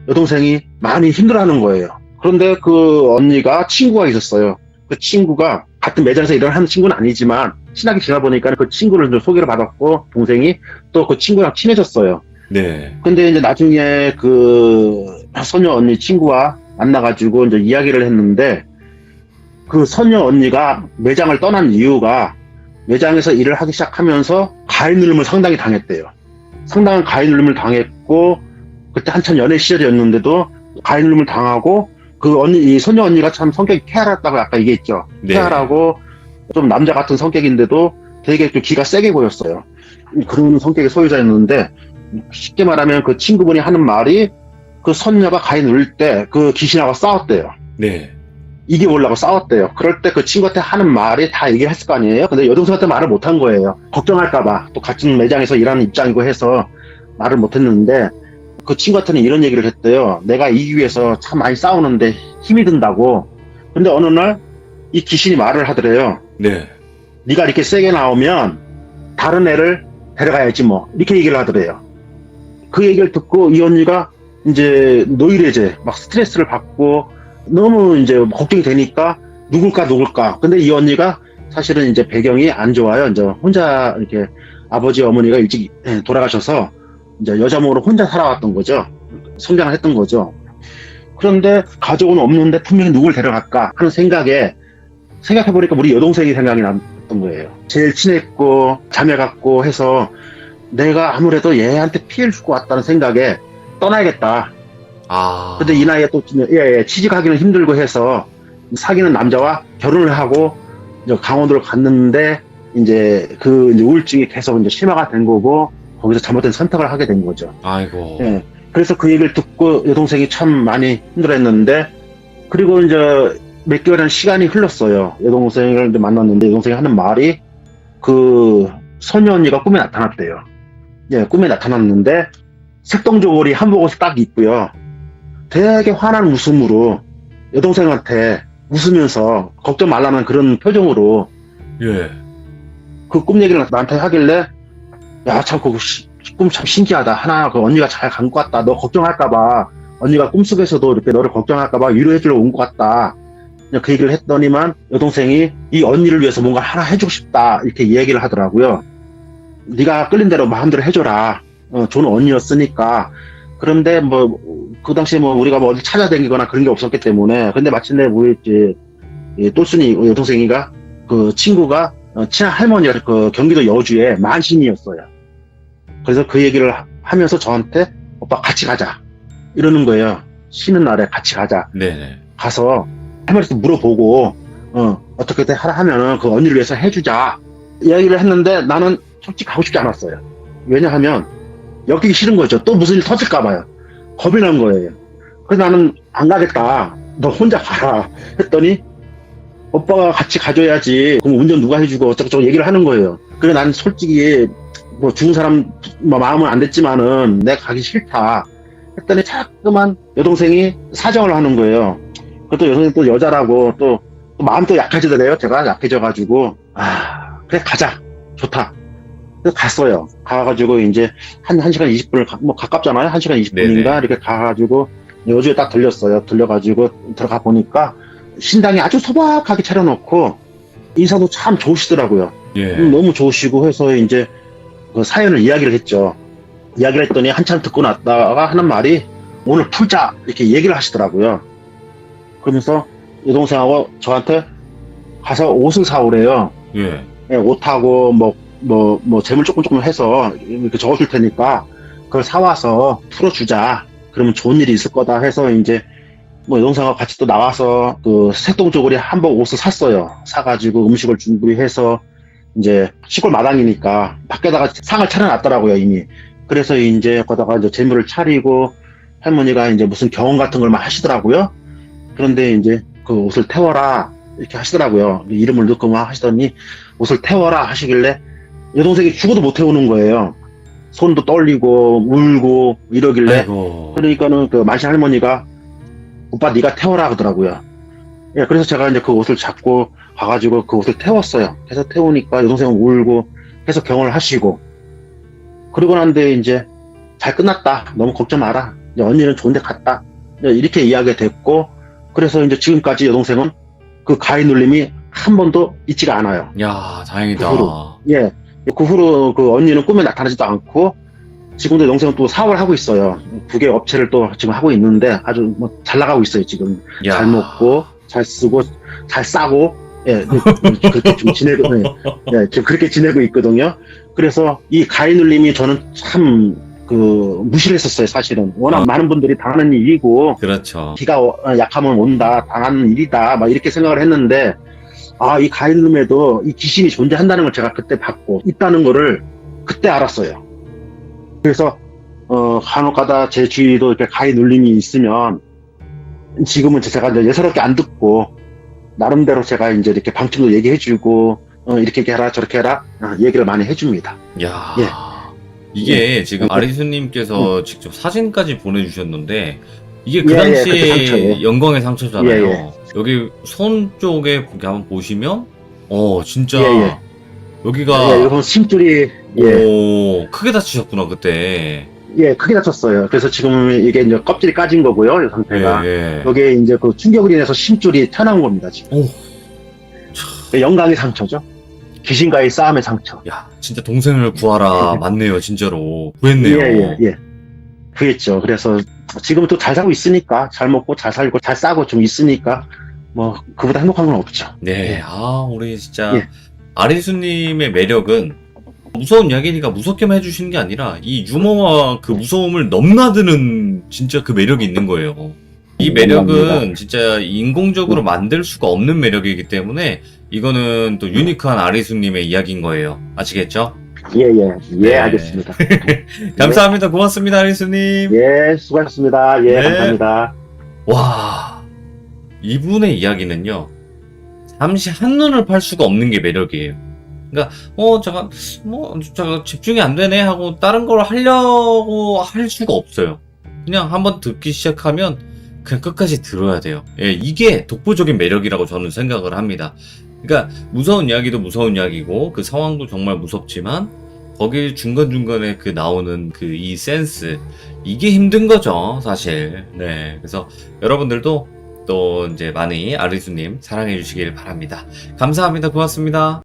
여동생이 많이 힘들어하는 거예요. 그런데 그 언니가 친구가 있었어요. 그 친구가 같은 매장에서 일을 하는 친구는 아니지만 친하게 지나보니까 그 친구를 좀 소개를 받았고 동생이 또 그 친구랑 친해졌어요. 네. 근데 이제 나중에 그 선녀 언니 친구와 만나가지고 이제 이야기를 했는데 그 선녀 언니가 매장을 떠난 이유가 매장에서 일을 하기 시작하면서 가해눌림을 상당히 당했대요. 상당한 가해눌림을 당했고 그때 한참 연애 시절이었는데도 가해눌림을 당하고 그 언니, 이 선녀 언니가 참 성격이 쾌활하다고 아까 얘기했죠. 네. 쾌활하고 좀 남자 같은 성격인데도 되게 좀 기가 세게 보였어요. 그런 성격의 소유자였는데 쉽게 말하면 그 친구분이 하는 말이 그 선녀가 가해 눌릴 때 그 귀신하고 싸웠대요. 네. 이겨보려고 싸웠대요. 그럴 때 그 친구한테 하는 말이 다 얘기했을 거 아니에요? 근데 여동생한테 말을 못한 거예요. 걱정할까봐. 또 같은 매장에서 일하는 입장이고 해서 말을 못했는데 그 친구한테는 이런 얘기를 했대요. 내가 이기기 위해서 참 많이 싸우는데 힘이 든다고. 근데 어느 날 이 귀신이 말을 하더래요. 네. 네가 이렇게 세게 나오면 다른 애를 데려가야지 뭐. 이렇게 얘기를 하더래요. 그 얘기를 듣고 이 언니가 이제 노이로제 막 스트레스를 받고 너무 이제 걱정이 되니까 누굴까. 근데 이 언니가 사실은 이제 배경이 안 좋아요. 이제 혼자 이렇게 아버지 어머니가 일찍 돌아가셔서 이제 여자 몸으로 혼자 살아왔던 거죠. 성장을 했던 거죠. 그런데 가족은 없는데 분명히 누굴 데려갈까 하는 생각해보니까 우리 여동생이 생각이 났던 거예요. 제일 친했고 자매 같고 해서 내가 아무래도 얘한테 피해를 주고 왔다는 생각에 떠나야겠다. 아. 근데 이 나이에 또 취직하기는 힘들고 해서 사귀는 남자와 결혼을 하고 이제 강원도를 갔는데 이제 그 이제 우울증이 계속 이제 심화가 된 거고 거기서 잘못된 선택을 하게 된 거죠. 아이고. 예. 그래서 그 얘기를 듣고 여동생이 참 많이 힘들어했는데 그리고 이제 몇 개월의 시간이 흘렀어요. 여동생을 이제 만났는데 여동생이 하는 말이 그 선녀 언니가 꿈에 나타났대요. 예, 꿈에 나타났는데 색동저고리 한복옷을 딱 입고요. 되게 환한 웃음으로 여동생한테 웃으면서 걱정 말라는 그런 표정으로 예. 그 꿈 얘기를 나한테 하길래 야, 참 그거 꿈 참 신기하다. 하나 그 언니가 잘 간 것 같다. 너 걱정할까봐 언니가 꿈속에서도 이렇게 너를 걱정할까봐 위로해주러 온 것 같다. 그냥 그 얘기를 했더니만 여동생이 이 언니를 위해서 뭔가 하나 해주고 싶다 이렇게 얘기를 하더라고요. 네가 끌린 대로 마음대로 해줘라. 좋은 언니였으니까. 그런데 뭐 그 당시에 뭐 우리가 뭐 어디 찾아다니거나 그런 게 없었기 때문에 근데 마침내 우리 이제 또순이 여동생이가 그 친구가 친한 할머니가 그 경기도 여주에 만신이었어요. 그래서 그 얘기를 하면서 저한테 오빠 같이 가자 이러는 거예요. 쉬는 날에 같이 가자. 네네. 가서 할머니한테 물어보고 어떻게 하면은 그 언니를 위해서 해주자 이야기를 했는데 나는 솔직히 가고 싶지 않았어요. 왜냐하면 엮이기 싫은 거죠. 또 무슨 일 터질까 봐요. 겁이 난 거예요. 그래서 나는 안 가겠다. 너 혼자 가라 했더니 오빠가 같이 가줘야지. 그럼 운전 누가 해주고 어쩌고저쩌고 얘기를 하는 거예요. 그래 난 솔직히 뭐 죽은 사람 뭐 마음은 안 됐지만은 내가 가기 싫다 했더니 자꾸만 여동생이 사정을 하는 거예요. 그것도 여동생 또 여자라고 또 마음 또 약해지더래요. 제가 약해져가지고 그래 가자 좋다. 그래서 갔어요. 가가지고 이제 한 1시간 20분을 뭐 가깝잖아요. 1시간 20분인가 네네. 이렇게 가가지고 여주에 딱 들렸어요. 들려가지고 들어가 보니까 신당이 아주 소박하게 차려놓고 인사도 참 좋으시더라고요. 예. 너무 좋으시고 해서 이제 그 사연을 이야기를 했죠. 이야기를 했더니 한참 듣고 났다가 하는 말이 오늘 풀자 이렇게 얘기를 하시더라고요. 그러면서 여동생하고 저한테 가서 옷을 사오래요. 예. 예, 옷하고 뭐 재물 조금 해서 이렇게 적어줄 테니까 그걸 사와서 풀어주자. 그러면 좋은 일이 있을 거다 해서 이제 뭐 여동생하고 같이 또 나와서 그 색동 쪼그리 한복 옷을 샀어요. 사가지고 음식을 준비해서 이제 시골 마당이니까 밖에다가 상을 차려놨더라고요 이미. 그래서 이제 거기다가 이제 재물을 차리고 할머니가 이제 무슨 경험 같은 걸 막 하시더라고요. 그런데 이제 그 옷을 태워라 이렇게 하시더라고요. 이름을 넣고 막 하시더니 옷을 태워라 하시길래 여동생이 죽어도 못 태우는 거예요. 손도 떨리고 울고 이러길래 아이고. 그러니까는 그 만신 할머니가 오빠 네가 태워라 하더라고요. 예, 그래서 제가 이제 그 옷을 잡고 가가지고 그 옷을 태웠어요. 그래서 태우니까 여동생은 울고 해서 경을 하시고 그러고 난데 이제 잘 끝났다. 너무 걱정 마라. 이제 언니는 좋은 데 갔다. 이렇게 이야기가 됐고 그래서 이제 지금까지 여동생은 그 가위 눌림이 한 번도 있지가 않아요. 야, 다행이다. 그 후로. 예. 그 후로 그 언니는 꿈에 나타나지도 않고 지금도 여동생은 또 사업을 하고 있어요. 2개 업체를 또 지금 하고 있는데 아주 뭐 잘 나가고 있어요, 지금. 야. 잘 먹고, 잘 쓰고, 잘 싸고, 예, 그렇게 좀 지내고, 예, 지금 그렇게 지내고 있거든요. 그래서 이 가위 눌림이 저는 참, 무시를 했었어요, 사실은. 워낙 많은 분들이 당하는 일이고, 그렇죠. 기가 약하면 온다, 당하는 일이다, 막 이렇게 생각을 했는데, 이 가위 눌림에도 이 귀신이 존재한다는 걸 제가 그때 봤고, 있다는 거를 그때 알았어요. 그래서, 간혹 가다 제 주위에도 이렇게 가위 눌림이 있으면, 지금은 제가 이제 예사롭게 안 듣고, 나름대로 제가 이제 이렇게 방침도 얘기해주고, 이렇게 해라, 저렇게 해라, 얘기를 많이 해줍니다. 야. 예. 이게 지금 아리수님께서 직접 사진까지 보내주셨는데, 이게 그 예, 예, 당시에 그때 상처, 예. 영광의 상처잖아요. 예, 예. 여기 손 쪽에 이렇게 한번 보시면, 진짜, 예, 예. 여기가, 예, 이건 심줄이, 크게 다치셨구나, 그때. 예, 크게 다쳤어요. 그래서 지금 이게 이제 껍질이 까진 거고요, 이 상태가. 예. 여기에 이제 그 충격으로 인해서 심줄이 튀어나온 겁니다, 지금. 오. 영광의 상처죠. 귀신과의 싸움의 상처. 야, 진짜 동생을 구하라. 맞네요, 진짜로. 구했네요. 예. 그랬죠. 그래서 지금은 또 잘 살고 있으니까, 잘 먹고, 잘 살고, 잘 싸고 좀 있으니까, 뭐, 그보다 행복한 건 없죠. 네, 예. 우리 진짜, 예. 아리수님의 매력은 무서운 이야기니까 무섭게만 해주시는 게 아니라, 이 유머와 그 무서움을 넘나드는 진짜 그 매력이 있는 거예요. 이 매력은 감사합니다. 진짜 인공적으로 만들 수가 없는 매력이기 때문에, 이거는 또 유니크한 아리수님의 이야기인 거예요. 아시겠죠? 예, 네. 알겠습니다. 감사합니다. 고맙습니다, 아리수님. 예, 수고하셨습니다. 예, 네. 감사합니다. 와, 이분의 이야기는요, 잠시 한눈을 팔 수가 없는 게 매력이에요. 그러니까, 제가 집중이 안 되네 하고 다른 걸 하려고 할 수가 없어요. 그냥 한번 듣기 시작하면 그냥 끝까지 들어야 돼요. 예, 이게 독보적인 매력이라고 저는 생각을 합니다. 그러니까, 무서운 이야기도 무서운 이야기고, 그 상황도 정말 무섭지만, 거기 중간중간에 그 나오는 그 이 센스, 이게 힘든 거죠, 사실. 네. 그래서 여러분들도 또 이제 많이 아리수님 사랑해 주시길 바랍니다. 감사합니다. 고맙습니다.